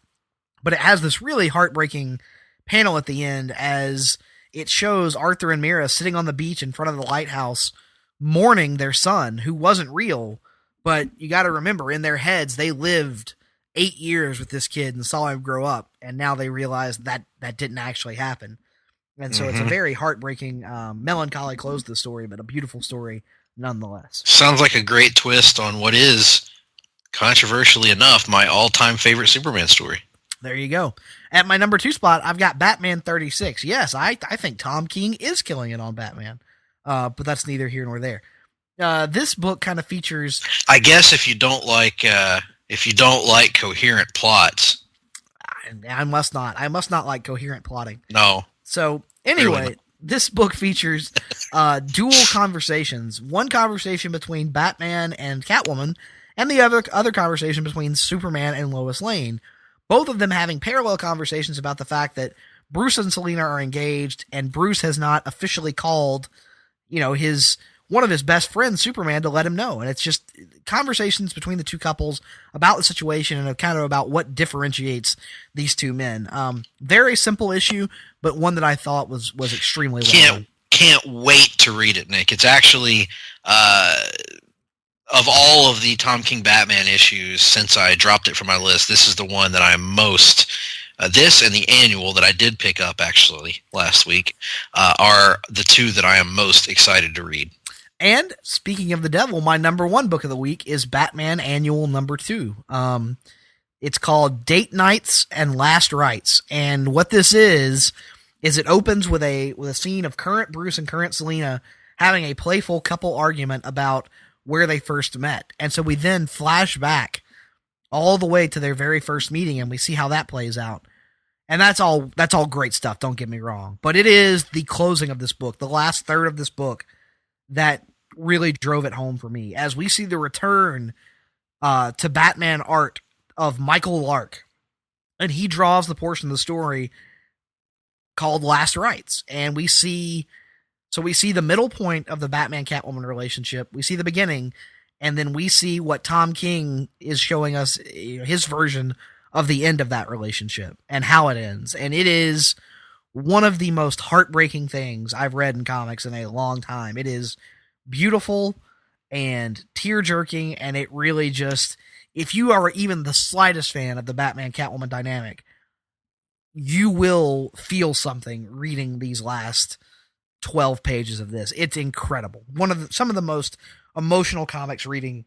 But it has this really heartbreaking panel at the end as it shows Arthur and Mira sitting on the beach in front of the lighthouse mourning their son, who wasn't real. But you got to remember, in their heads, they lived 8 years with this kid and saw him grow up. And now they realize that didn't actually happen. And so it's a very heartbreaking, melancholy close to the story, but a beautiful story nonetheless. Sounds like a great twist on what is, controversially enough, my all-time favorite Superman story. There you go. At my number 2 spot, I've got Batman 36. Yes, I think Tom King is killing it on Batman, but that's neither here nor there. This book kind of features... I guess if you don't like coherent plots... I must not like coherent plotting. No. So, anyway, this book features dual conversations. One conversation between Batman and Catwoman, and the other conversation between Superman and Lois Lane. Both of them having parallel conversations about the fact that Bruce and Selina are engaged, and Bruce has not officially called, one of his best friends, Superman, to let him know. And it's just conversations between the two couples about the situation and kind of about what differentiates these two men. Very simple issue, but one that I thought was extremely well done. Can't wait to read it, Nick. It's actually, of all of the Tom King Batman issues, since I dropped it from my list, this is the one that I'm most... this and the annual that I did pick up, actually, last week, are the two that I am most excited to read. And speaking of the devil, my number 1 book of the week is Batman Annual number 2. It's called Date Nights and Last Rites. And what this is it opens with a scene of current Bruce and current Selina having a playful couple argument about where they first met. And so we then flash back all the way to their very first meeting, and we see how that plays out. And that's all great stuff, don't get me wrong. But it is the closing of this book, the last third of this book, that really drove it home for me, as we see the return to Batman art of Michael Lark, and he draws the portion of the story called Last Rites, and we see the middle point of the Batman Catwoman relationship, we see the beginning, and then we see what Tom King is showing us, his version of the end of that relationship and how it ends. And it is one of the most heartbreaking things I've read in comics in a long time. It is beautiful and tear-jerking, and it really just, if you are even the slightest fan of the Batman Catwoman dynamic, you will feel something reading these last 12 pages of this. It's incredible. Some of the most emotional comics reading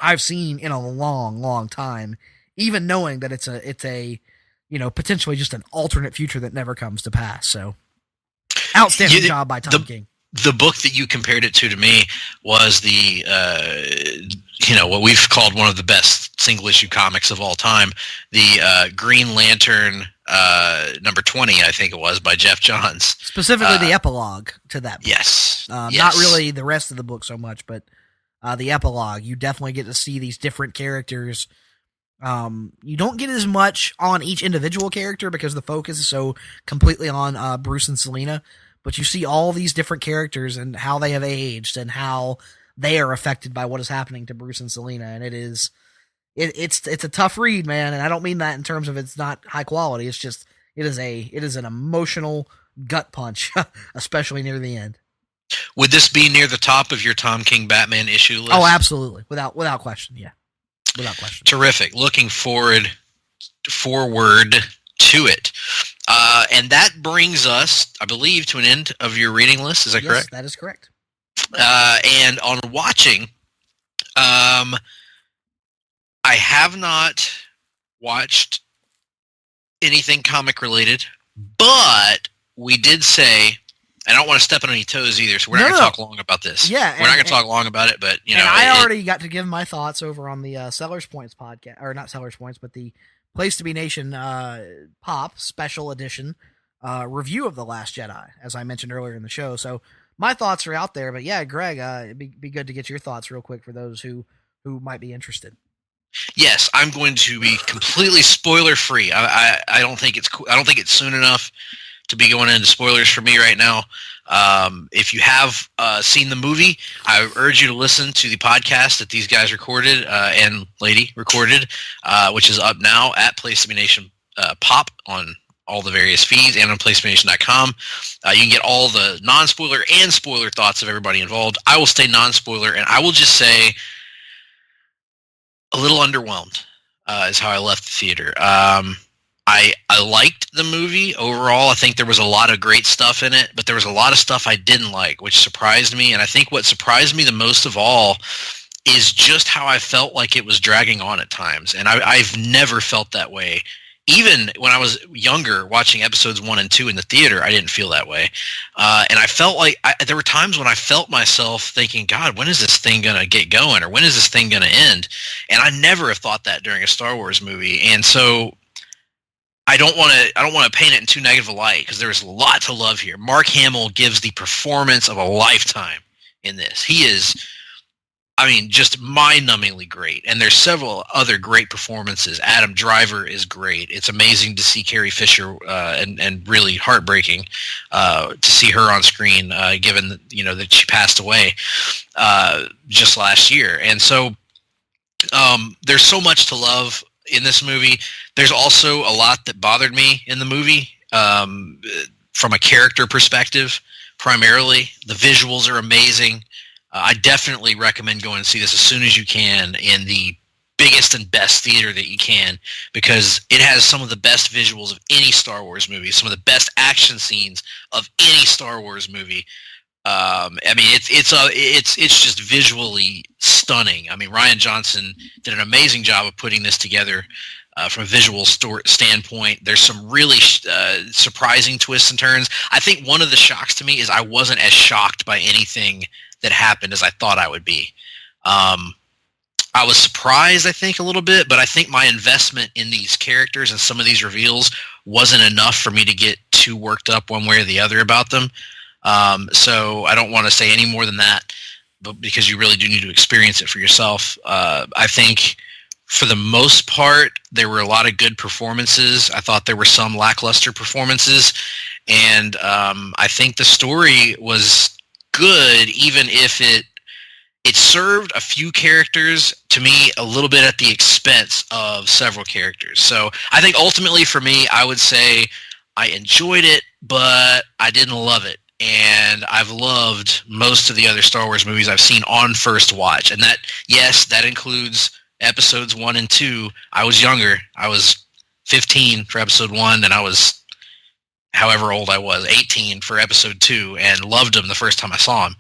I've seen in a long, long time, even knowing that it's a potentially just an alternate future that never comes to pass. So outstanding job by Tom King. The book that you compared it to me was the, what we've called one of the best single issue comics of all time, the Green Lantern number 20, I think it was, by Jeff Johns. Specifically the epilogue to that book. Yes. Not really the rest of the book so much, but the epilogue. You definitely get to see these different characters. You don't get as much on each individual character because the focus is so completely on Bruce and Selina. But you see all these different characters and how they have aged and how they are affected by what is happening to Bruce and Selina. And it's a tough read, man. And I don't mean that in terms of it's not high quality. It's just, it is an emotional, gut punch, especially near the end. Would this be near the top of your Tom King Batman issue list? Oh, absolutely. Without question. Yeah. Without question. Terrific. Looking forward to it. And that brings us, I believe, to an end of your reading list. Is that correct? Yes, that is correct. And on watching, I have not watched anything comic related, but we did say, I don't want to step on any toes either, so we're not going to talk long about this. Yeah, we're not going to talk long about it, but you know, I already got to give my thoughts over on the Sellers Points podcast, or not Sellers Points, but the Place to Be Nation Pop Special Edition review of The Last Jedi, as I mentioned earlier in the show. So my thoughts are out there, but yeah, Greg, it'd be good to get your thoughts real quick for those who might be interested. Yes, I'm going to be completely spoiler free. I don't think it's soon enough to be going into spoilers for me right now. If you have seen the movie, I urge you to listen to the podcast that these guys recorded and lady recorded, which is up now at Place to Be Nation Pop on all the various feeds and on PlayStation.com. You can get all the non-spoiler and spoiler thoughts of everybody involved. I will stay non-spoiler, and I will just say a little underwhelmed is how I left the theater. I liked the movie overall. I think there was a lot of great stuff in it, but there was a lot of stuff I didn't like, which surprised me. And I think what surprised me the most of all is just how I felt like it was dragging on at times. And I've never felt that way. Even when I was younger, watching episodes 1 and 2 in the theater, I didn't feel that way. And I felt like there were times when I felt myself thinking, God, when is this thing going to get going? Or when is this thing going to end? And I never have thought that during a Star Wars movie. And so I don't want to paint it in too negative a light, because there's a lot to love here. Mark Hamill gives the performance of a lifetime in this. He is, just mind-numbingly great. And there's several other great performances. Adam Driver is great. It's amazing to see Carrie Fisher, and really heartbreaking to see her on screen, given that she passed away just last year. And so there's so much to love in this movie. There's also a lot that bothered me in the movie from a character perspective, primarily. The visuals are amazing. I definitely recommend going and see this as soon as you can in the biggest and best theater that you can, because it has some of the best visuals of any Star Wars movie, some of the best action scenes of any Star Wars movie. It's just visually stunning. Rian Johnson did an amazing job of putting this together from a visual standpoint. There's some really surprising twists and turns. I think one of the shocks to me is I wasn't as shocked by anything that happened as I thought I would be. I was surprised, I think, a little bit, but I think my investment in these characters and some of these reveals wasn't enough for me to get too worked up one way or the other about them. So I don't want to say any more than that, but because you really do need to experience it for yourself. I think for the most part, there were a lot of good performances. I thought there were some lackluster performances, and I think the story was good, even if it served a few characters, to me, a little bit at the expense of several characters. So I think ultimately for me, I would say I enjoyed it, but I didn't love it. And I've loved most of the other Star Wars movies I've seen on first watch. And that includes episodes 1 and 2. I was younger. I was 15 for episode 1, and I was however old I was, 18 for episode 2, and loved them the first time I saw them.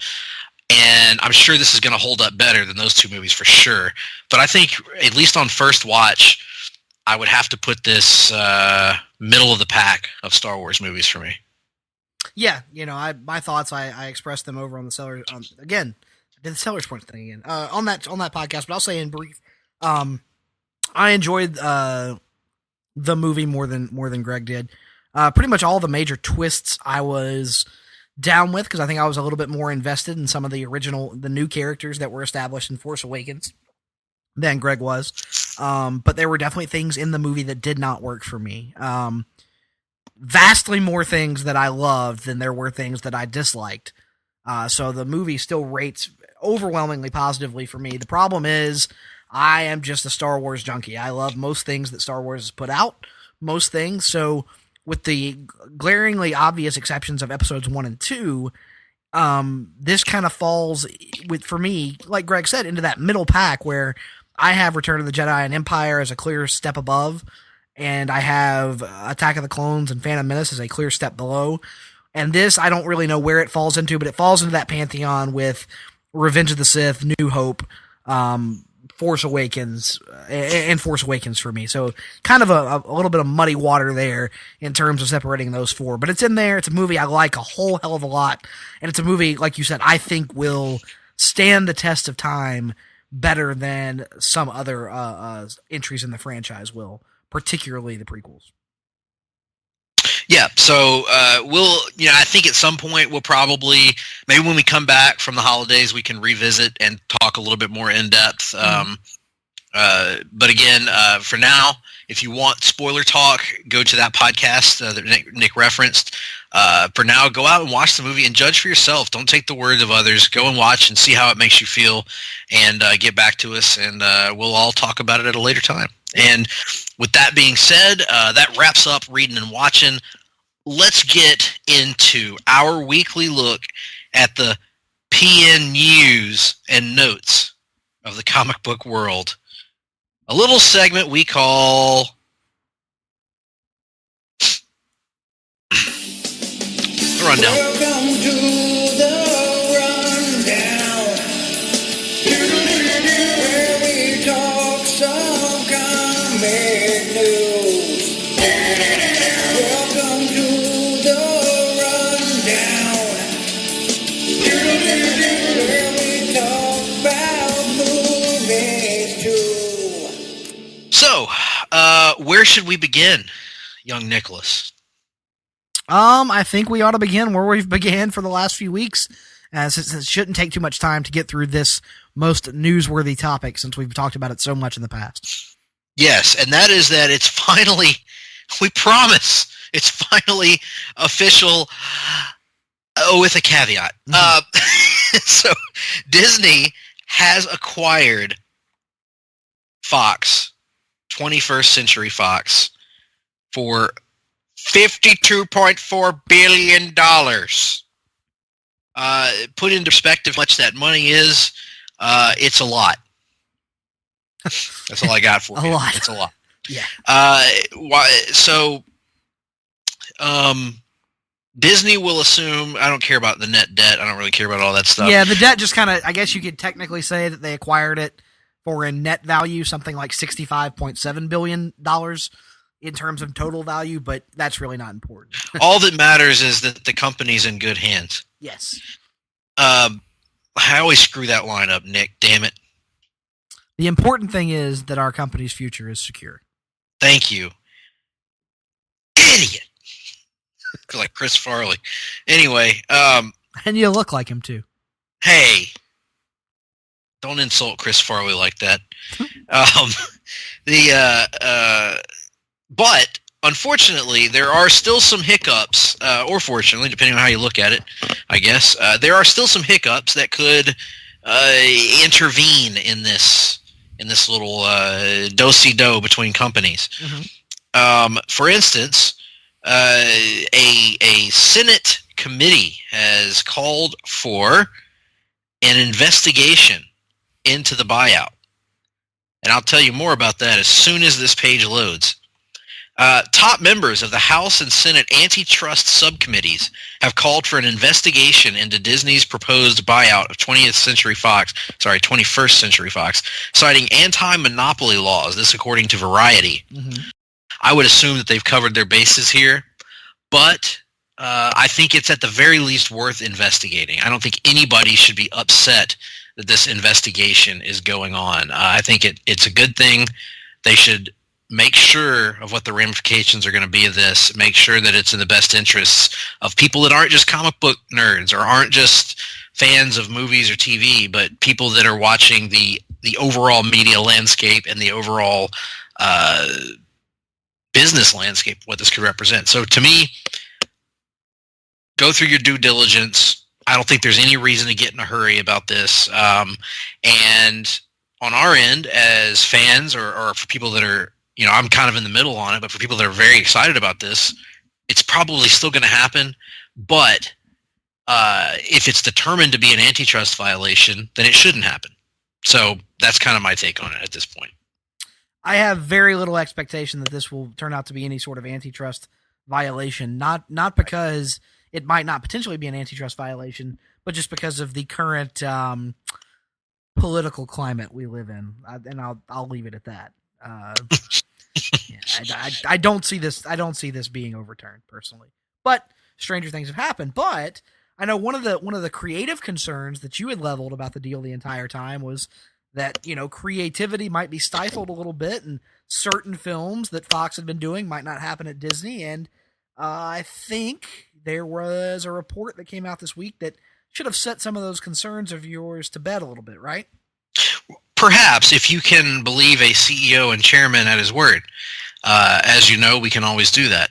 And I'm sure this is going to hold up better than those two movies for sure. But I think, at least on first watch, I would have to put this middle of the pack of Star Wars movies for me. Yeah, my thoughts, I expressed them over on the Sellers. Again, I did the Sellers Points thing again on that podcast. But I'll say in brief, I enjoyed the movie more than Greg did. Pretty much all the major twists I was down with, because I think I was a little bit more invested in some of the new characters that were established in Force Awakens than Greg was. But there were definitely things in the movie that did not work for me. Vastly more things that I loved than there were things that I disliked. So the movie still rates overwhelmingly positively for me. The problem is I am just a Star Wars junkie. I love most things that Star Wars has put out, most things. So with the glaringly obvious exceptions of episodes 1 and 2, this kind of falls for me, like Greg said, into that middle pack where I have Return of the Jedi and Empire as a clear step above, and I have Attack of the Clones and Phantom Menace as a clear step below. And this, I don't really know where it falls into, but it falls into that pantheon with Revenge of the Sith, New Hope, Force Awakens, and Force Awakens for me. So kind of a little bit of muddy water there in terms of separating those four. But it's in there. It's a movie I like a whole hell of a lot. And it's a movie, like you said, I think will stand the test of time better than some other entries in the franchise will, particularly the prequels. Yeah, so I think at some point we'll probably, maybe when we come back from the holidays, we can revisit and talk a little bit more in depth. But again, for now, if you want spoiler talk, go to that podcast that Nick referenced. For now, go out and watch the movie and judge for yourself. Don't take the word of others. Go and watch and see how it makes you feel, and get back to us, and we'll all talk about it at a later time. And with that being said, that wraps up reading and watching. Let's get into our weekly look at the PN news and notes of the comic book world. A little segment we call the Rundown. Welcome to the Rundown, where we talk some comic news. Welcome to the Rundown, where we talk about movies too. So, where should we begin, young Nicholas? I think we ought to begin where we've began for the last few weeks, since it shouldn't take too much time to get through this most newsworthy topic since we've talked about it so much in the past. Yes, and that is that it's finally, we promise, it's finally official, with a caveat. So, Disney has acquired Fox, 21st Century Fox, for $52.4 billion. Put into perspective how much that money is, it's a lot. That's all I got for you. lot. It's a lot. Yeah. So, Disney will assume, I don't care about the net debt, I don't really care about all that stuff. Yeah, the debt just kind of, I guess you could technically say that they acquired it for a net value, something like $65.7 billion in terms of total value, but that's really not important. All that matters is that the company's in good hands. Yes. I always screw that line up, Nick. Damn it. The important thing is that our company's future is secure. Thank you. Idiot. Like Chris Farley. Anyway. And you look like him, too. Hey. Don't insult Chris Farley like that. But unfortunately, there are still some hiccups, or fortunately, depending on how you look at it, I guess. There are still some hiccups that could intervene in this little do-si-do between companies. Mm-hmm. For instance, a Senate committee has called for an investigation into the buyout. And I'll tell you more about that as soon as this page loads. Top members of the House and Senate antitrust subcommittees have called for an investigation into Disney's proposed buyout of 21st Century Fox, citing anti-monopoly laws, this according to Variety. Mm-hmm. I would assume that they've covered their bases here, but I think it's at the very least worth investigating. I don't think anybody should be upset that this investigation is going on. I think it's a good thing. They should make sure of what the ramifications are going to be of this, make sure that it's in the best interests of people that aren't just comic book nerds or aren't just fans of movies or TV, but people that are watching the overall media landscape and the overall business landscape, what this could represent. So to me, go through your due diligence. I don't think there's any reason to get in a hurry about this. And on our end, as fans or for people that are, I'm kind of in the middle on it, but for people that are very excited about this, it's probably still going to happen, but if it's determined to be an antitrust violation, then it shouldn't happen. So that's kind of my take on it at this point. I have very little expectation that this will turn out to be any sort of antitrust violation, not because it might not potentially be an antitrust violation, but just because of the current political climate we live in. And I'll leave it at that. I don't see this being overturned personally, but stranger things have happened. But I know one of the creative concerns that you had leveled about the deal the entire time was that, creativity might be stifled a little bit, and certain films that Fox had been doing might not happen at Disney. And I think there was a report that came out this week that should have set some of those concerns of yours to bed a little bit, right? Perhaps, if you can believe a CEO and chairman at his word. As you know, we can always do that.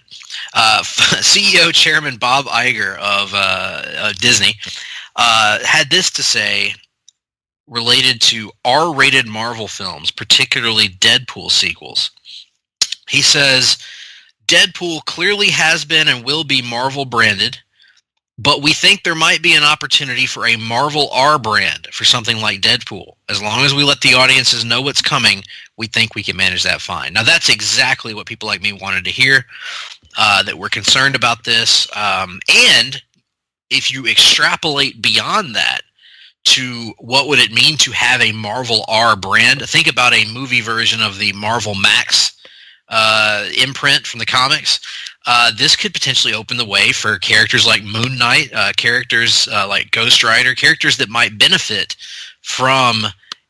CEO Chairman Bob Iger of Disney had this to say related to R-rated Marvel films, particularly Deadpool sequels. He says, Deadpool clearly has been and will be Marvel branded, but we think there might be an opportunity for a Marvel R brand for something like Deadpool. As long as we let the audiences know what's coming, we think we can manage that fine. Now, that's exactly what people like me wanted to hear, that we're concerned about this. And if you extrapolate beyond that to what would it mean to have a Marvel R brand, think about a movie version of the Marvel Max imprint from the comics. This could potentially open the way for characters like Moon Knight, characters like Ghost Rider, characters that might benefit from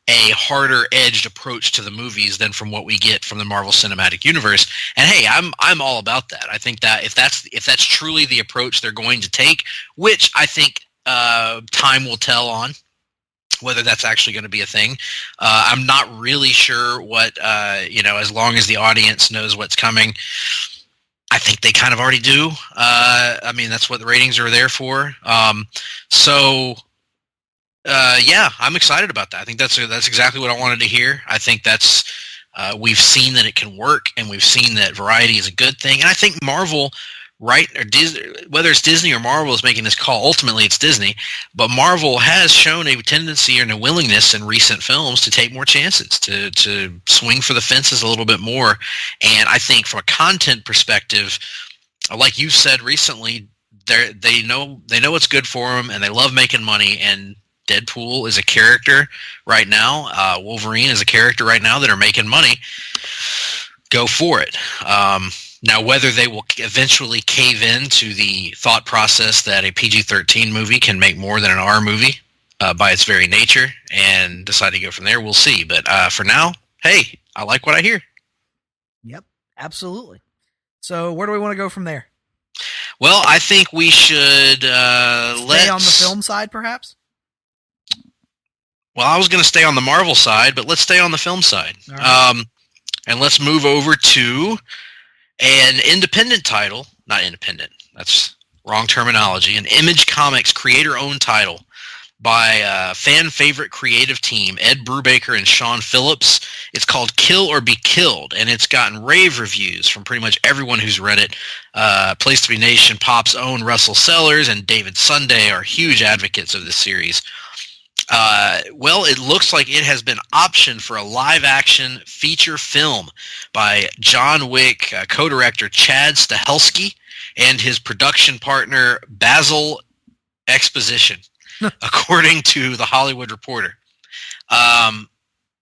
a harder-edged approach to the movies than from what we get from the Marvel Cinematic Universe. And hey, I'm all about that. I think that if that's truly the approach they're going to take, which I think time will tell on whether that's actually going to be a thing. I'm not really sure what as long as the audience knows what's coming. I think they kind of already do. I mean, that's what the ratings are there for. Yeah, I'm excited about that. I think that's exactly what I wanted to hear. I think that's we've seen that it can work, and we've seen that variety is a good thing. And I think Marvel, right, or Disney, whether it's Disney or Marvel is making this call, ultimately it's Disney, but Marvel has shown a tendency and a willingness in recent films to take more chances, to swing for the fences a little bit more. And I think from a content perspective, like you've said recently, they know what's good for them, and they love making money. And Deadpool is a character right now. Wolverine is a character right now that are making money. Go for it. Now, whether they will eventually cave in to the thought process that a PG-13 movie can make more than an R movie by its very nature and decide to go from there, we'll see. But for now, hey, I like what I hear. Yep, absolutely. So where do we want to go from there? Well, I think we should stay on the film side, perhaps? Well, I was going to stay on the Marvel side, but let's stay on the film side. All right. And let's move over to an independent title, not independent, that's wrong terminology, an Image Comics creator-owned title by fan favorite creative team, Ed Brubaker and Sean Phillips. It's called Kill or Be Killed, and it's gotten rave reviews from pretty much everyone who's read it. Place to Be Nation Pop's own Russell Sellers and David Sunday are huge advocates of this series. Well, it looks like it has been optioned for a live-action feature film by John Wick co-director Chad Stahelski and his production partner Basil Exposition, according to The Hollywood Reporter.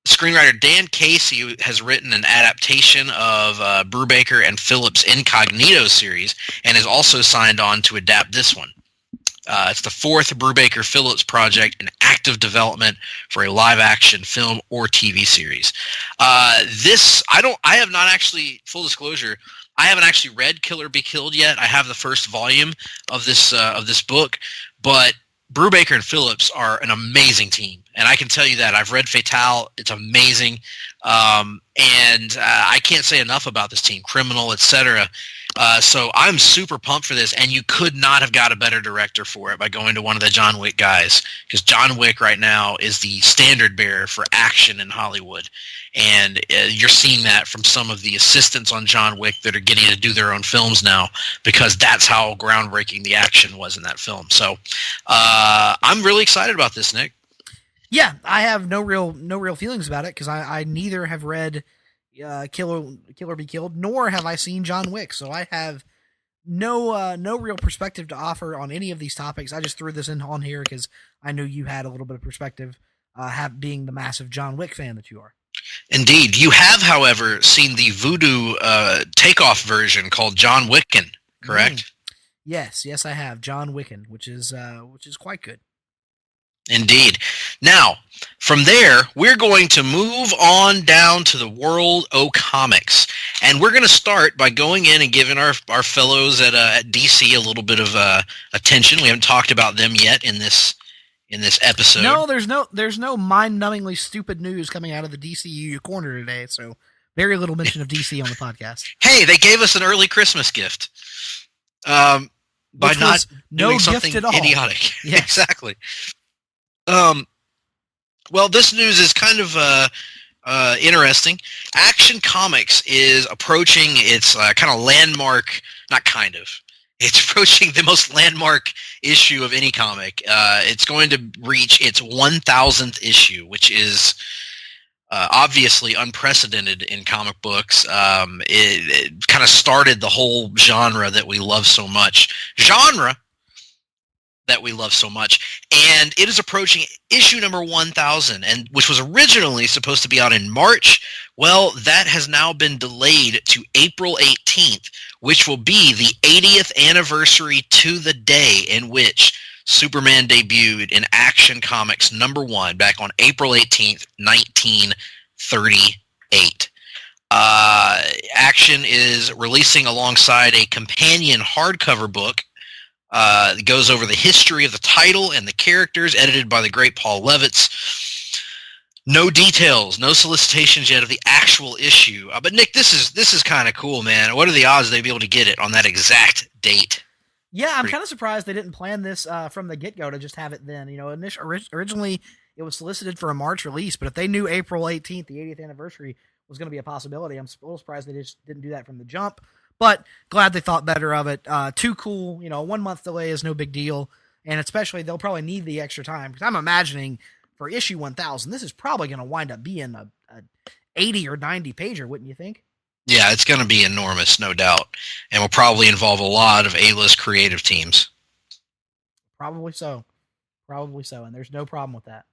Screenwriter Dan Casey has written an adaptation of Brubaker and Phillips' Incognito series and has also signed on to adapt this one. It's the fourth Brubaker-Phillips project in active development for a live-action film or TV series. I have not actually, full disclosure, I haven't actually read Kill or Be Killed yet. I have the first volume of this book, but Brubaker and Phillips are an amazing team, and I can tell you that. I've read Fatale. It's amazing, and I can't say enough about this team, Criminal, etc. So I'm super pumped for this, and you could not have got a better director for it by going to one of the John Wick guys, because John Wick right now is the standard bearer for action in Hollywood, and you're seeing that from some of the assistants on John Wick that are getting to do their own films now, because that's how groundbreaking the action was in that film. So I'm really excited about this, Nick. Yeah, I have no real feelings about it because I neither have read Kill or Be Killed, nor have I seen John Wick, so I have no real perspective to offer on any of these topics. I just threw this in on here because I knew you had a little bit of perspective, being the massive John Wick fan that you are. Indeed, you have, however, seen the Voodoo takeoff version called John Wicken, correct? Yes, I have John Wicken, which is quite good. Indeed. Now, from there, we're going to move on down to the world of comics. And we're going to start by going in and giving our fellows at DC a little bit of attention. We haven't talked about them yet in this episode. No, there's no mind-numbingly stupid news coming out of the DCU corner today, so very little mention of DC on the podcast. Hey, they gave us an early Christmas gift. By not doing something idiotic. Yes. Exactly. Well, this news is kind of interesting. Action Comics is approaching its kind of landmark, not kind of, it's approaching the most landmark issue of any comic. It's going to reach its 1,000th issue, which is obviously unprecedented in comic books. It kind of started the whole genre that we love so much. And it is approaching issue number 1,000, and which was originally supposed to be out in March. Well, that has now been delayed to April 18th, which will be the 80th anniversary to the day in which Superman debuted in Action Comics number 1 back on April 18th, 1938. Action is releasing alongside a companion hardcover book. It goes over the history of the title and the characters, edited by the great Paul Levitz. No details, no solicitations yet of the actual issue. But Nick, this is kind of cool, man. What are the odds they'd be able to get it on that exact date? Yeah, I'm kind of surprised they didn't plan this from the get-go to just have it then. You know, originally it was solicited for a March release, but if they knew April 18th, the 80th anniversary, was going to be a possibility, I'm a little surprised they just didn't do that from the jump. But glad they thought better of it. Too cool. You know, 1 month delay is no big deal. And especially, they'll probably need the extra time. Because I'm imagining for issue 1,000, this is probably going to wind up being a 80 or 90 pager, wouldn't you think? Yeah, it's going to be enormous, no doubt. And will probably involve a lot of A-list creative teams. Probably so. And there's no problem with that.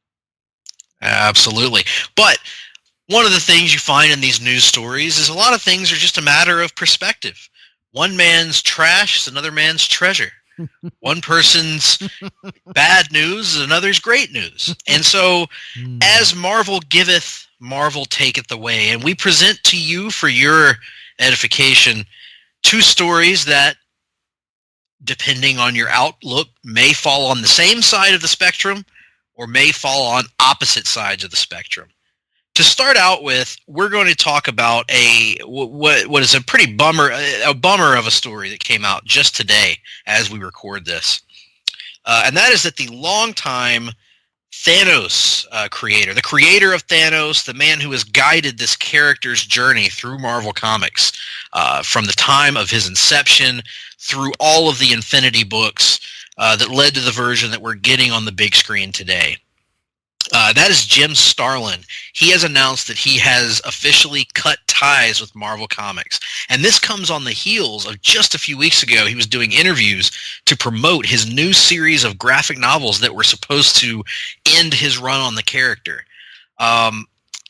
Absolutely. But one of the things you find in these news stories is a lot of things are just a matter of perspective. One man's trash is another man's treasure. One person's bad news is another's great news. And so, as Marvel giveth, Marvel taketh away. And we present to you, for your edification, 2 stories that, depending on your outlook, may fall on the same side of the spectrum or may fall on opposite sides of the spectrum. To start out with, we're going to talk about what is a pretty bummer of a story that came out just today as we record this. And that is that the longtime Thanos creator, the creator of Thanos, the man who has guided this character's journey through Marvel Comics from the time of his inception through all of the Infinity books that led to the version that we're getting on the big screen today. That is Jim Starlin. He has announced that he has officially cut ties with Marvel Comics. And this comes on the heels of just a few weeks ago, he was doing interviews to promote his new series of graphic novels that were supposed to end his run on the character.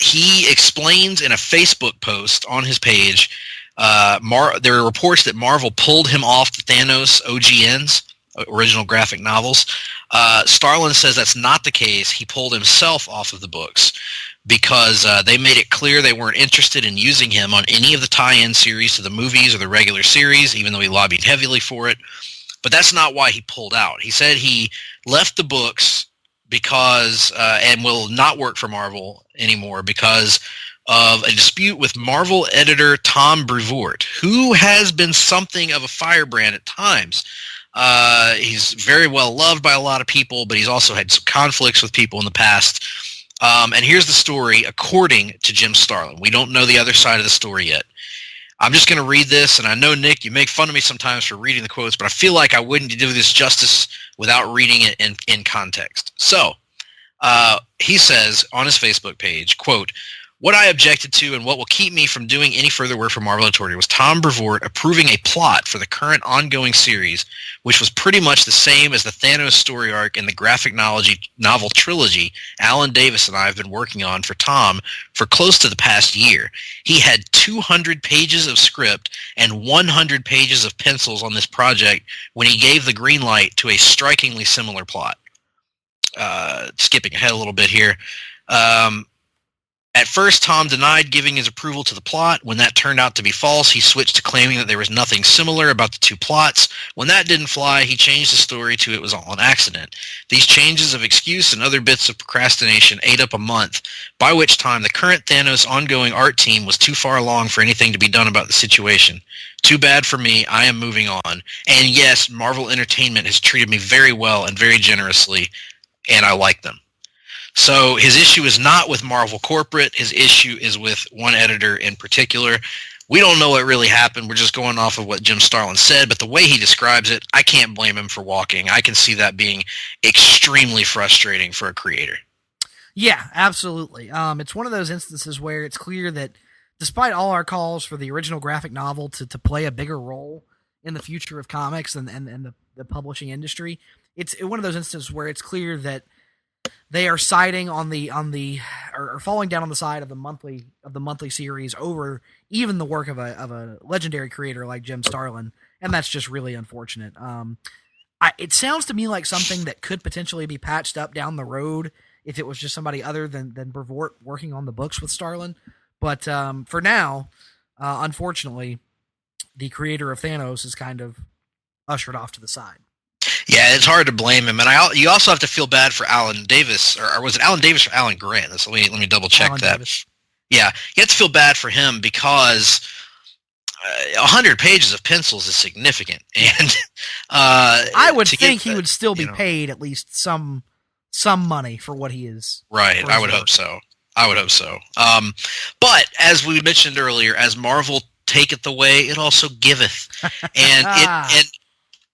He explains in a Facebook post on his page, there are reports that Marvel pulled him off the Thanos OGNs, original graphic novels. Starlin says that's not the case. He pulled himself off of the books because they made it clear they weren't interested in using him on any of the tie-in series to the movies or the regular series, even though he lobbied heavily for it. But that's not why he pulled out. He said he left the books because and will not work for Marvel anymore because of a dispute with Marvel editor Tom Brevoort, who has been something of a firebrand at times. He's very well loved by a lot of people, but he's also had some conflicts with people in the past. And here's the story according to Jim Starlin. We don't know the other side of the story yet. I'm just going to read this, and I know, Nick, you make fun of me sometimes for reading the quotes, but I feel like I wouldn't do this justice without reading it in context. So, he says on his Facebook page, quote, "What I objected to and what will keep me from doing any further work for Marvel Editorial was Tom Brevoort approving a plot for the current ongoing series, which was pretty much the same as the Thanos story arc in the graphic novel trilogy Alan Davis and I have been working on for Tom for close to the past year. He had 200 pages of script and 100 pages of pencils on this project when he gave the green light to a strikingly similar plot." Skipping ahead a little bit here. At first, Tom denied giving his approval to the plot. When that turned out to be false, he switched to claiming that there was nothing similar about the two plots. When that didn't fly, he changed the story to it was all an accident. These changes of excuse and other bits of procrastination ate up a month, by which time the current Thanos ongoing art team was too far along for anything to be done about the situation. Too bad for me. I am moving on. And yes, Marvel Entertainment has treated me very well and very generously, and I like them. So his issue is not with Marvel Corporate. His issue is with one editor in particular. We don't know what really happened. We're just going off of what Jim Starlin said, but the way he describes it, I can't blame him for walking. I can see that being extremely frustrating for a creator. Yeah, absolutely. It's one of those instances where it's clear that despite all our calls for the original graphic novel to play a bigger role in the future of comics and the publishing industry, it's one of those instances where it's clear that they are siding or falling down on the side of the monthly series over even the work of a legendary creator like Jim Starlin, and that's just really unfortunate. It sounds to me like something that could potentially be patched up down the road if it was just somebody other than Brevoort working on the books with Starlin. But for now, unfortunately, the creator of Thanos is kind of ushered off to the side. Yeah, it's hard to blame him, and you also have to feel bad for Alan Davis, or was it Alan Davis or Alan Grant? Let me double check Alan that. Davis. Yeah, you have to feel bad for him because 100 pages of pencils is significant, and I would think he would still be paid at least some money for what he is. Right, I would hope so. But as we mentioned earlier, as Marvel taketh away, it also giveth, and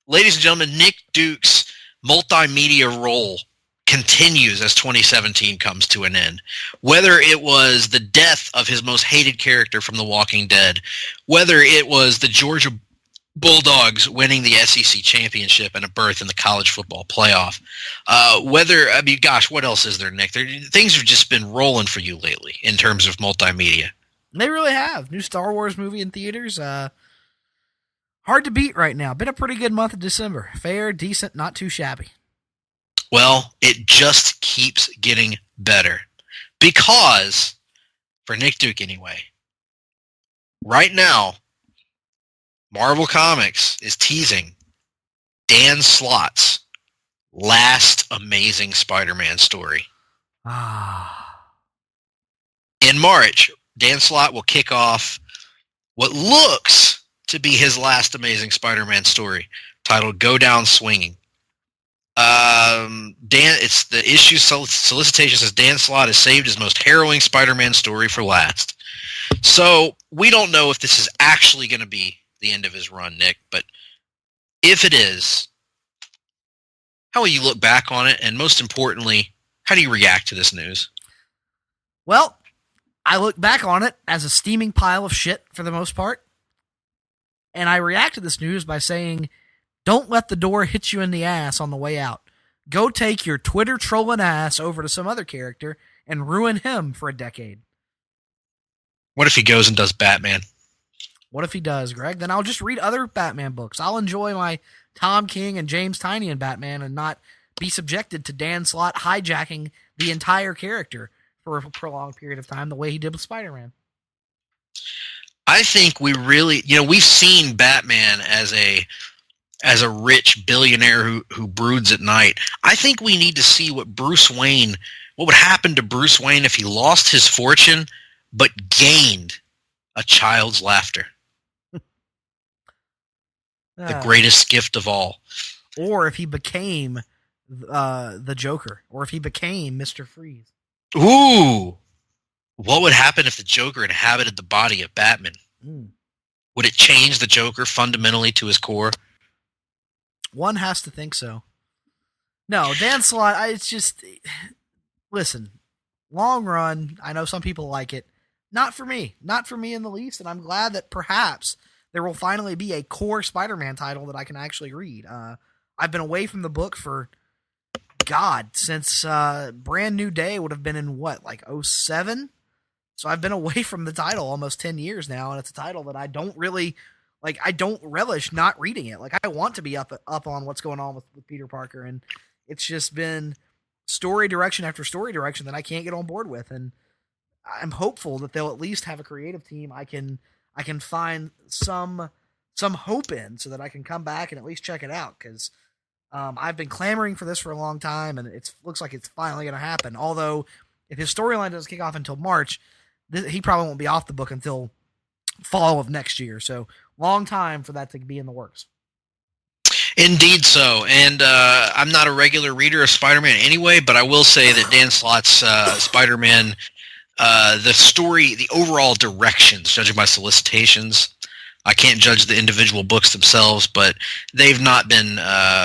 ladies and gentlemen, Nick Duke's multimedia role continues as 2017 comes to an end. Whether it was the death of his most hated character from The Walking Dead, whether it was the Georgia Bulldogs winning the SEC championship and a berth in the college football playoff, what else is there, Nick? Things have just been rolling for you lately in terms of multimedia. They really have. New Star Wars movie in theaters. Hard to beat right now. Been a pretty good month of December. Fair, decent, not too shabby. Well, it just keeps getting better. Because, for Nick Duke anyway, right now, Marvel Comics is teasing Dan Slott's last Amazing Spider-Man story. In March, Dan Slott will kick off what looks to be his last Amazing Spider-Man story, titled Go Down Swinging. It's the issue solicitation says Dan Slott has saved his most harrowing Spider-Man story for last. So we don't know if this is actually going to be the end of his run, Nick, but if it is, how will you look back on it? And most importantly, how do you react to this news? Well, I look back on it as a steaming pile of shit for the most part. And I react to this news by saying, don't let the door hit you in the ass on the way out. Go take your Twitter trolling ass over to some other character and ruin him for a decade. What if he goes and does Batman? What if he does, Greg? Then I'll just read other Batman books. I'll enjoy my Tom King and James Tynion Batman and not be subjected to Dan Slott hijacking the entire character for a prolonged period of time the way he did with Spider-Man. I think we really, we've seen Batman as a rich billionaire who broods at night. I think we need to see what would happen to Bruce Wayne if he lost his fortune, but gained a child's laughter. The greatest gift of all. Or if he became the Joker, or if he became Mr. Freeze. Ooh! What would happen if the Joker inhabited the body of Batman? Would it change the Joker fundamentally to his core? One has to think so. No, Dan Slott, it's just... Listen, long run, I know some people like it. Not for me. Not for me in the least, and I'm glad that perhaps there will finally be a core Spider-Man title that I can actually read. I've been away from the book for, since Brand New Day would have been in what, like 07? So I've been away from the title almost 10 years now, and it's a title that I don't really, I don't relish not reading it. Like, I want to be up on what's going on with Peter Parker, and it's just been story direction after story direction that I can't get on board with, and I'm hopeful that they'll at least have a creative team I can find some hope in, so that I can come back and at least check it out, because I've been clamoring for this for a long time, and it looks like it's finally going to happen. Although, if his storyline doesn't kick off until March, he probably won't be off the book until fall of next year. So, long time for that to be in the works. Indeed so. And I'm not a regular reader of Spider-Man anyway, but I will say that Dan Slott's Spider-Man, the story, the overall directions, judging by solicitations, I can't judge the individual books themselves, but they've not been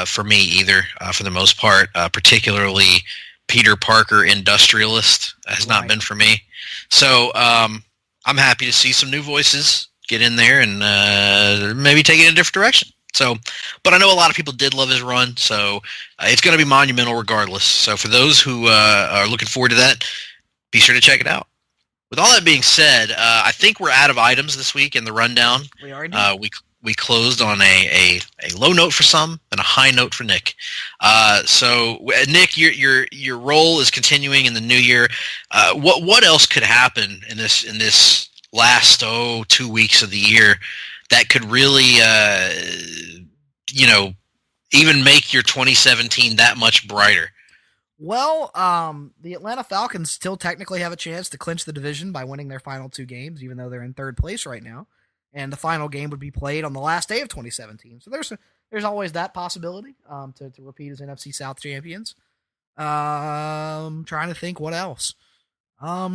for me either, for the most part, particularly Peter Parker Industrialist has not been for me. So I'm happy to see some new voices get in there and maybe take it in a different direction. So, but I know a lot of people did love his run, so it's going to be monumental regardless. So for those who are looking forward to that, be sure to check it out. With all that being said, I think we're out of items this week in the rundown. We are. We closed on a low note for some and a high note for Nick. So Nick, your role is continuing in the new year. What else could happen in this last 2 weeks of the year that could really even make your 2017 that much brighter? Well, the Atlanta Falcons still technically have a chance to clinch the division by winning their final 2 games, even though they're in third place right now. And the final game would be played on the last day of 2017. So there's always that possibility to repeat as NFC South champions. Trying to think what else. I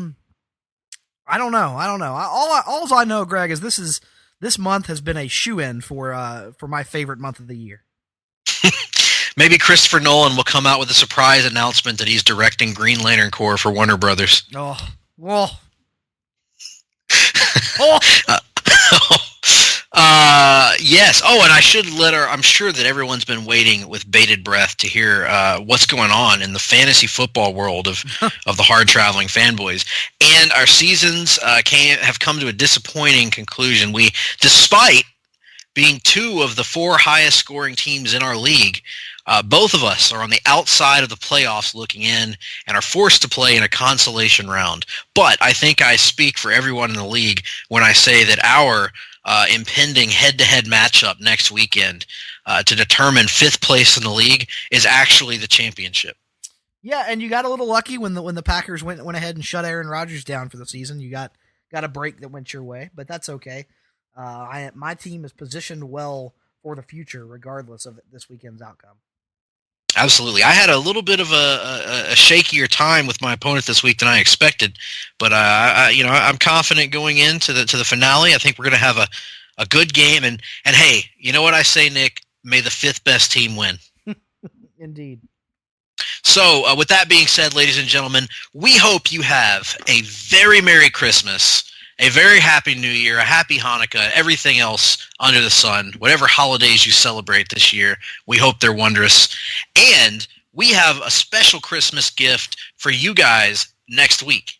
don't know. All I know, Greg, is this month has been a shoo-in for my favorite month of the year. Maybe Christopher Nolan will come out with a surprise announcement that he's directing Green Lantern Corps for Warner Brothers. Oh, well. Yes. Oh, and I should I'm sure that everyone's been waiting with bated breath to hear what's going on in the fantasy football world of the Hard-Traveling Fanboys. And our seasons have come to a disappointing conclusion. We, despite being 2 of the 4 highest scoring teams in our league, both of us are on the outside of the playoffs looking in and are forced to play in a consolation round. But I think I speak for everyone in the league when I say that our impending head-to-head matchup next weekend to determine 5th place in the league is actually the championship. Yeah, and you got a little lucky when the Packers went ahead and shut Aaron Rodgers down for the season. You got a break that went your way, but that's okay. My team is positioned well for the future, regardless of this weekend's outcome. Absolutely. I had a little bit of a shakier time with my opponent this week than I expected, but I'm confident going into the finale. I think we're going to have a good game, and hey, you know what I say, Nick? May the 5th best team win. Indeed. So, with that being said, ladies and gentlemen, we hope you have a very Merry Christmas, a very Happy New Year, a Happy Hanukkah, everything else under the sun, whatever holidays you celebrate this year. We hope they're wondrous. And we have a special Christmas gift for you guys next week.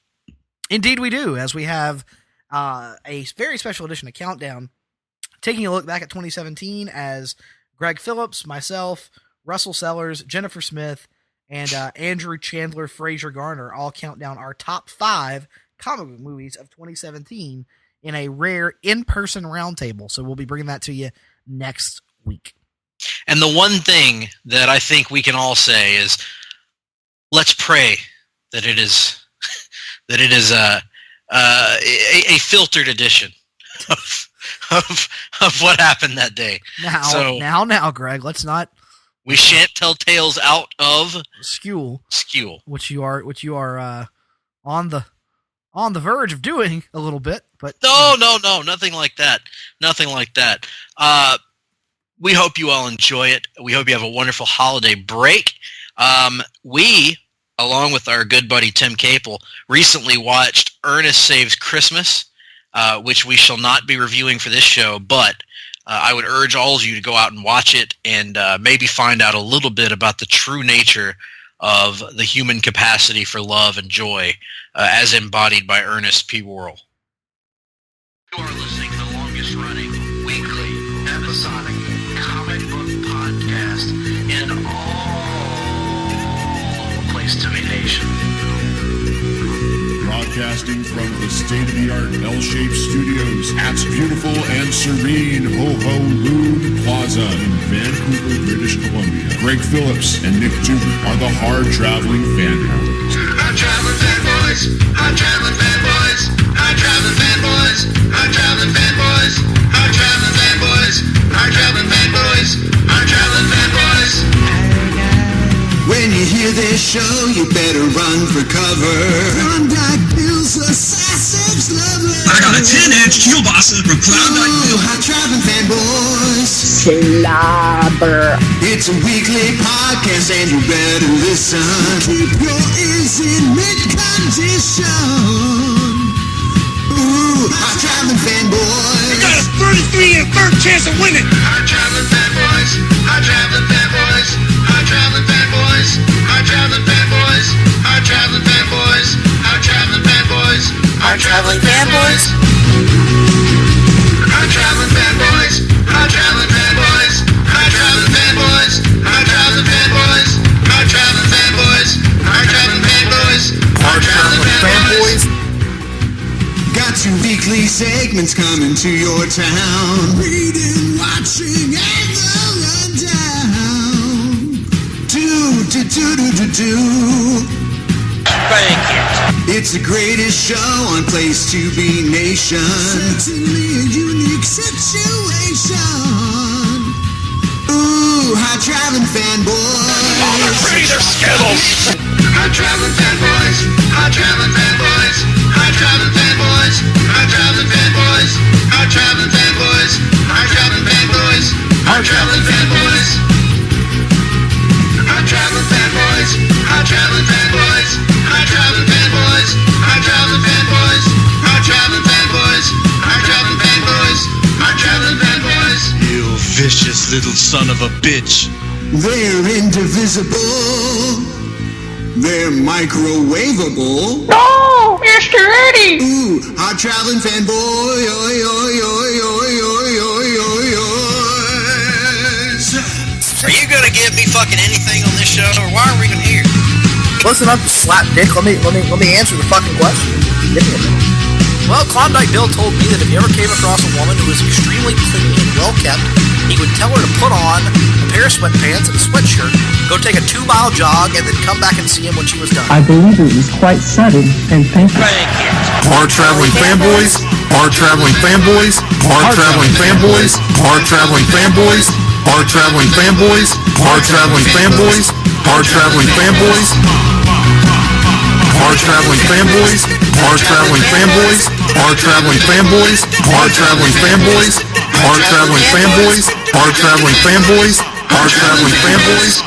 Indeed we do, as we have a very special edition of Countdown, taking a look back at 2017 as Greg Phillips, myself, Russell Sellers, Jennifer Smith, and Andrew Chandler Fraser Garner all count down our top 5 comic book movies of 2017 in a rare in-person roundtable. So we'll be bringing that to you next week. And the one thing that I think we can all say is, let's pray that it is a filtered edition of what happened that day. Now, Greg, let's not. We shan't tell tales out of Skewel, which you are on the verge of doing a little bit, but no, nothing like that. We hope you all enjoy it. We hope you have a wonderful holiday break. We, along with our good buddy Tim Capel, recently watched Ernest Saves Christmas, which we shall not be reviewing for this show, but I would urge all of you to go out and watch it and maybe find out a little bit about the true nature of the human capacity for love and joy as embodied by Ernest P. Worrell. You are listening to the longest running weekly episodic comic book podcast in all Place to Be Nation. Broadcasting from the state-of-the-art L-shaped studios at beautiful and serene Ho-Ho Loon Plaza in Vancouver, British Columbia. Greg Phillips and Nick Duke are the Hard-Traveling Fanboys. Hard-Traveling Fanboys, Hard-Traveling Fanboys, Hard-Traveling Fanboys, Hard-Traveling Fanboys, Hard-Traveling Fanboys, Hard-Traveling Fanboys, Hard-Traveling Fanboys. When you hear this show, you better run for cover. Klondike Bill's a Sussex lover. I got a 10-inch kielbasa from Klondike Bill. Hard-Traveling Fanboys. Slobber. It's a weekly podcast and you better listen. Keep your ears in mid-condition. Ooh, Hard-Traveling Fanboys. You got a 33 and third chance of winning. Hard-Traveling Fanboys. Hard-Traveling Fanboys. Hard-Traveling Fanboys. Hard-Traveling Fanboys. Hard-Traveling Fanboys. Hard-Traveling Fanboys. Hard-Traveling Fanboys. Hard-Traveling Fanboys. Hard-Traveling Fanboys. Hard-Traveling Fanboys. Hard-Traveling Fanboys. Hard-Traveling Fanboys. Hard-Traveling Fanboys. Hard-Traveling Fanboys. Got 2 weekly segments coming to your town. Reading, watching, and the rundown. Do. Thank you. It's the greatest show on Place to Be Nation. Certainly a unique situation. Ooh, Hard-Traveling Fanboys. Oh, they're pretty, they're Skittles. Hard-Traveling Fanboys. Hard-Traveling Fanboys. Hard-Traveling Fanboys. Hard-Traveling Fanboys. Hard-Traveling Fanboys. Hard-Traveling Fanboys. Hard-Traveling Fanboys. Hard-Traveling Fanboys. Hard-Traveling Fanboys. Hard-Traveling Fanboys. Hard-Traveling Fanboys. Hard-Traveling Fanboys. Hard-Traveling Fanboys. Hard-Traveling Fanboys. You vicious little son of a bitch. They're indivisible. They're microwavable. No, Mr. Eddie. Ooh, Hard-Traveling Fanboy. Oi, oi, oi, oi, oi, oi, oi, oi. Are you gonna give me fucking anything on this show, or why are we even here? listen up, you slap dick. Let me answer the fucking question. Give me a minute. Well, Klondike Bill told me that if he ever came across a woman who was extremely clean and well kept, he would tell her to put on a pair of sweatpants and a sweatshirt, go take a 2-mile jog, and then come back and see him when she was done. I believe it was quite sudden, and thank you. Hard-Traveling Fanboys, Hard-Traveling Fanboys, Hard-Traveling Fanboys, Hard-Traveling Fanboys, Hard-Traveling Fanboys, Hard-Traveling Fanboys, Hard-Traveling Fanboys, Hard-Traveling Fanboys, Hard-Traveling Fanboys, Hard-Traveling Fanboys, Hard-Traveling Fanboys, Hard-Traveling Fanboys, Hard-Traveling Fanboys, Hard-Traveling Fanboys.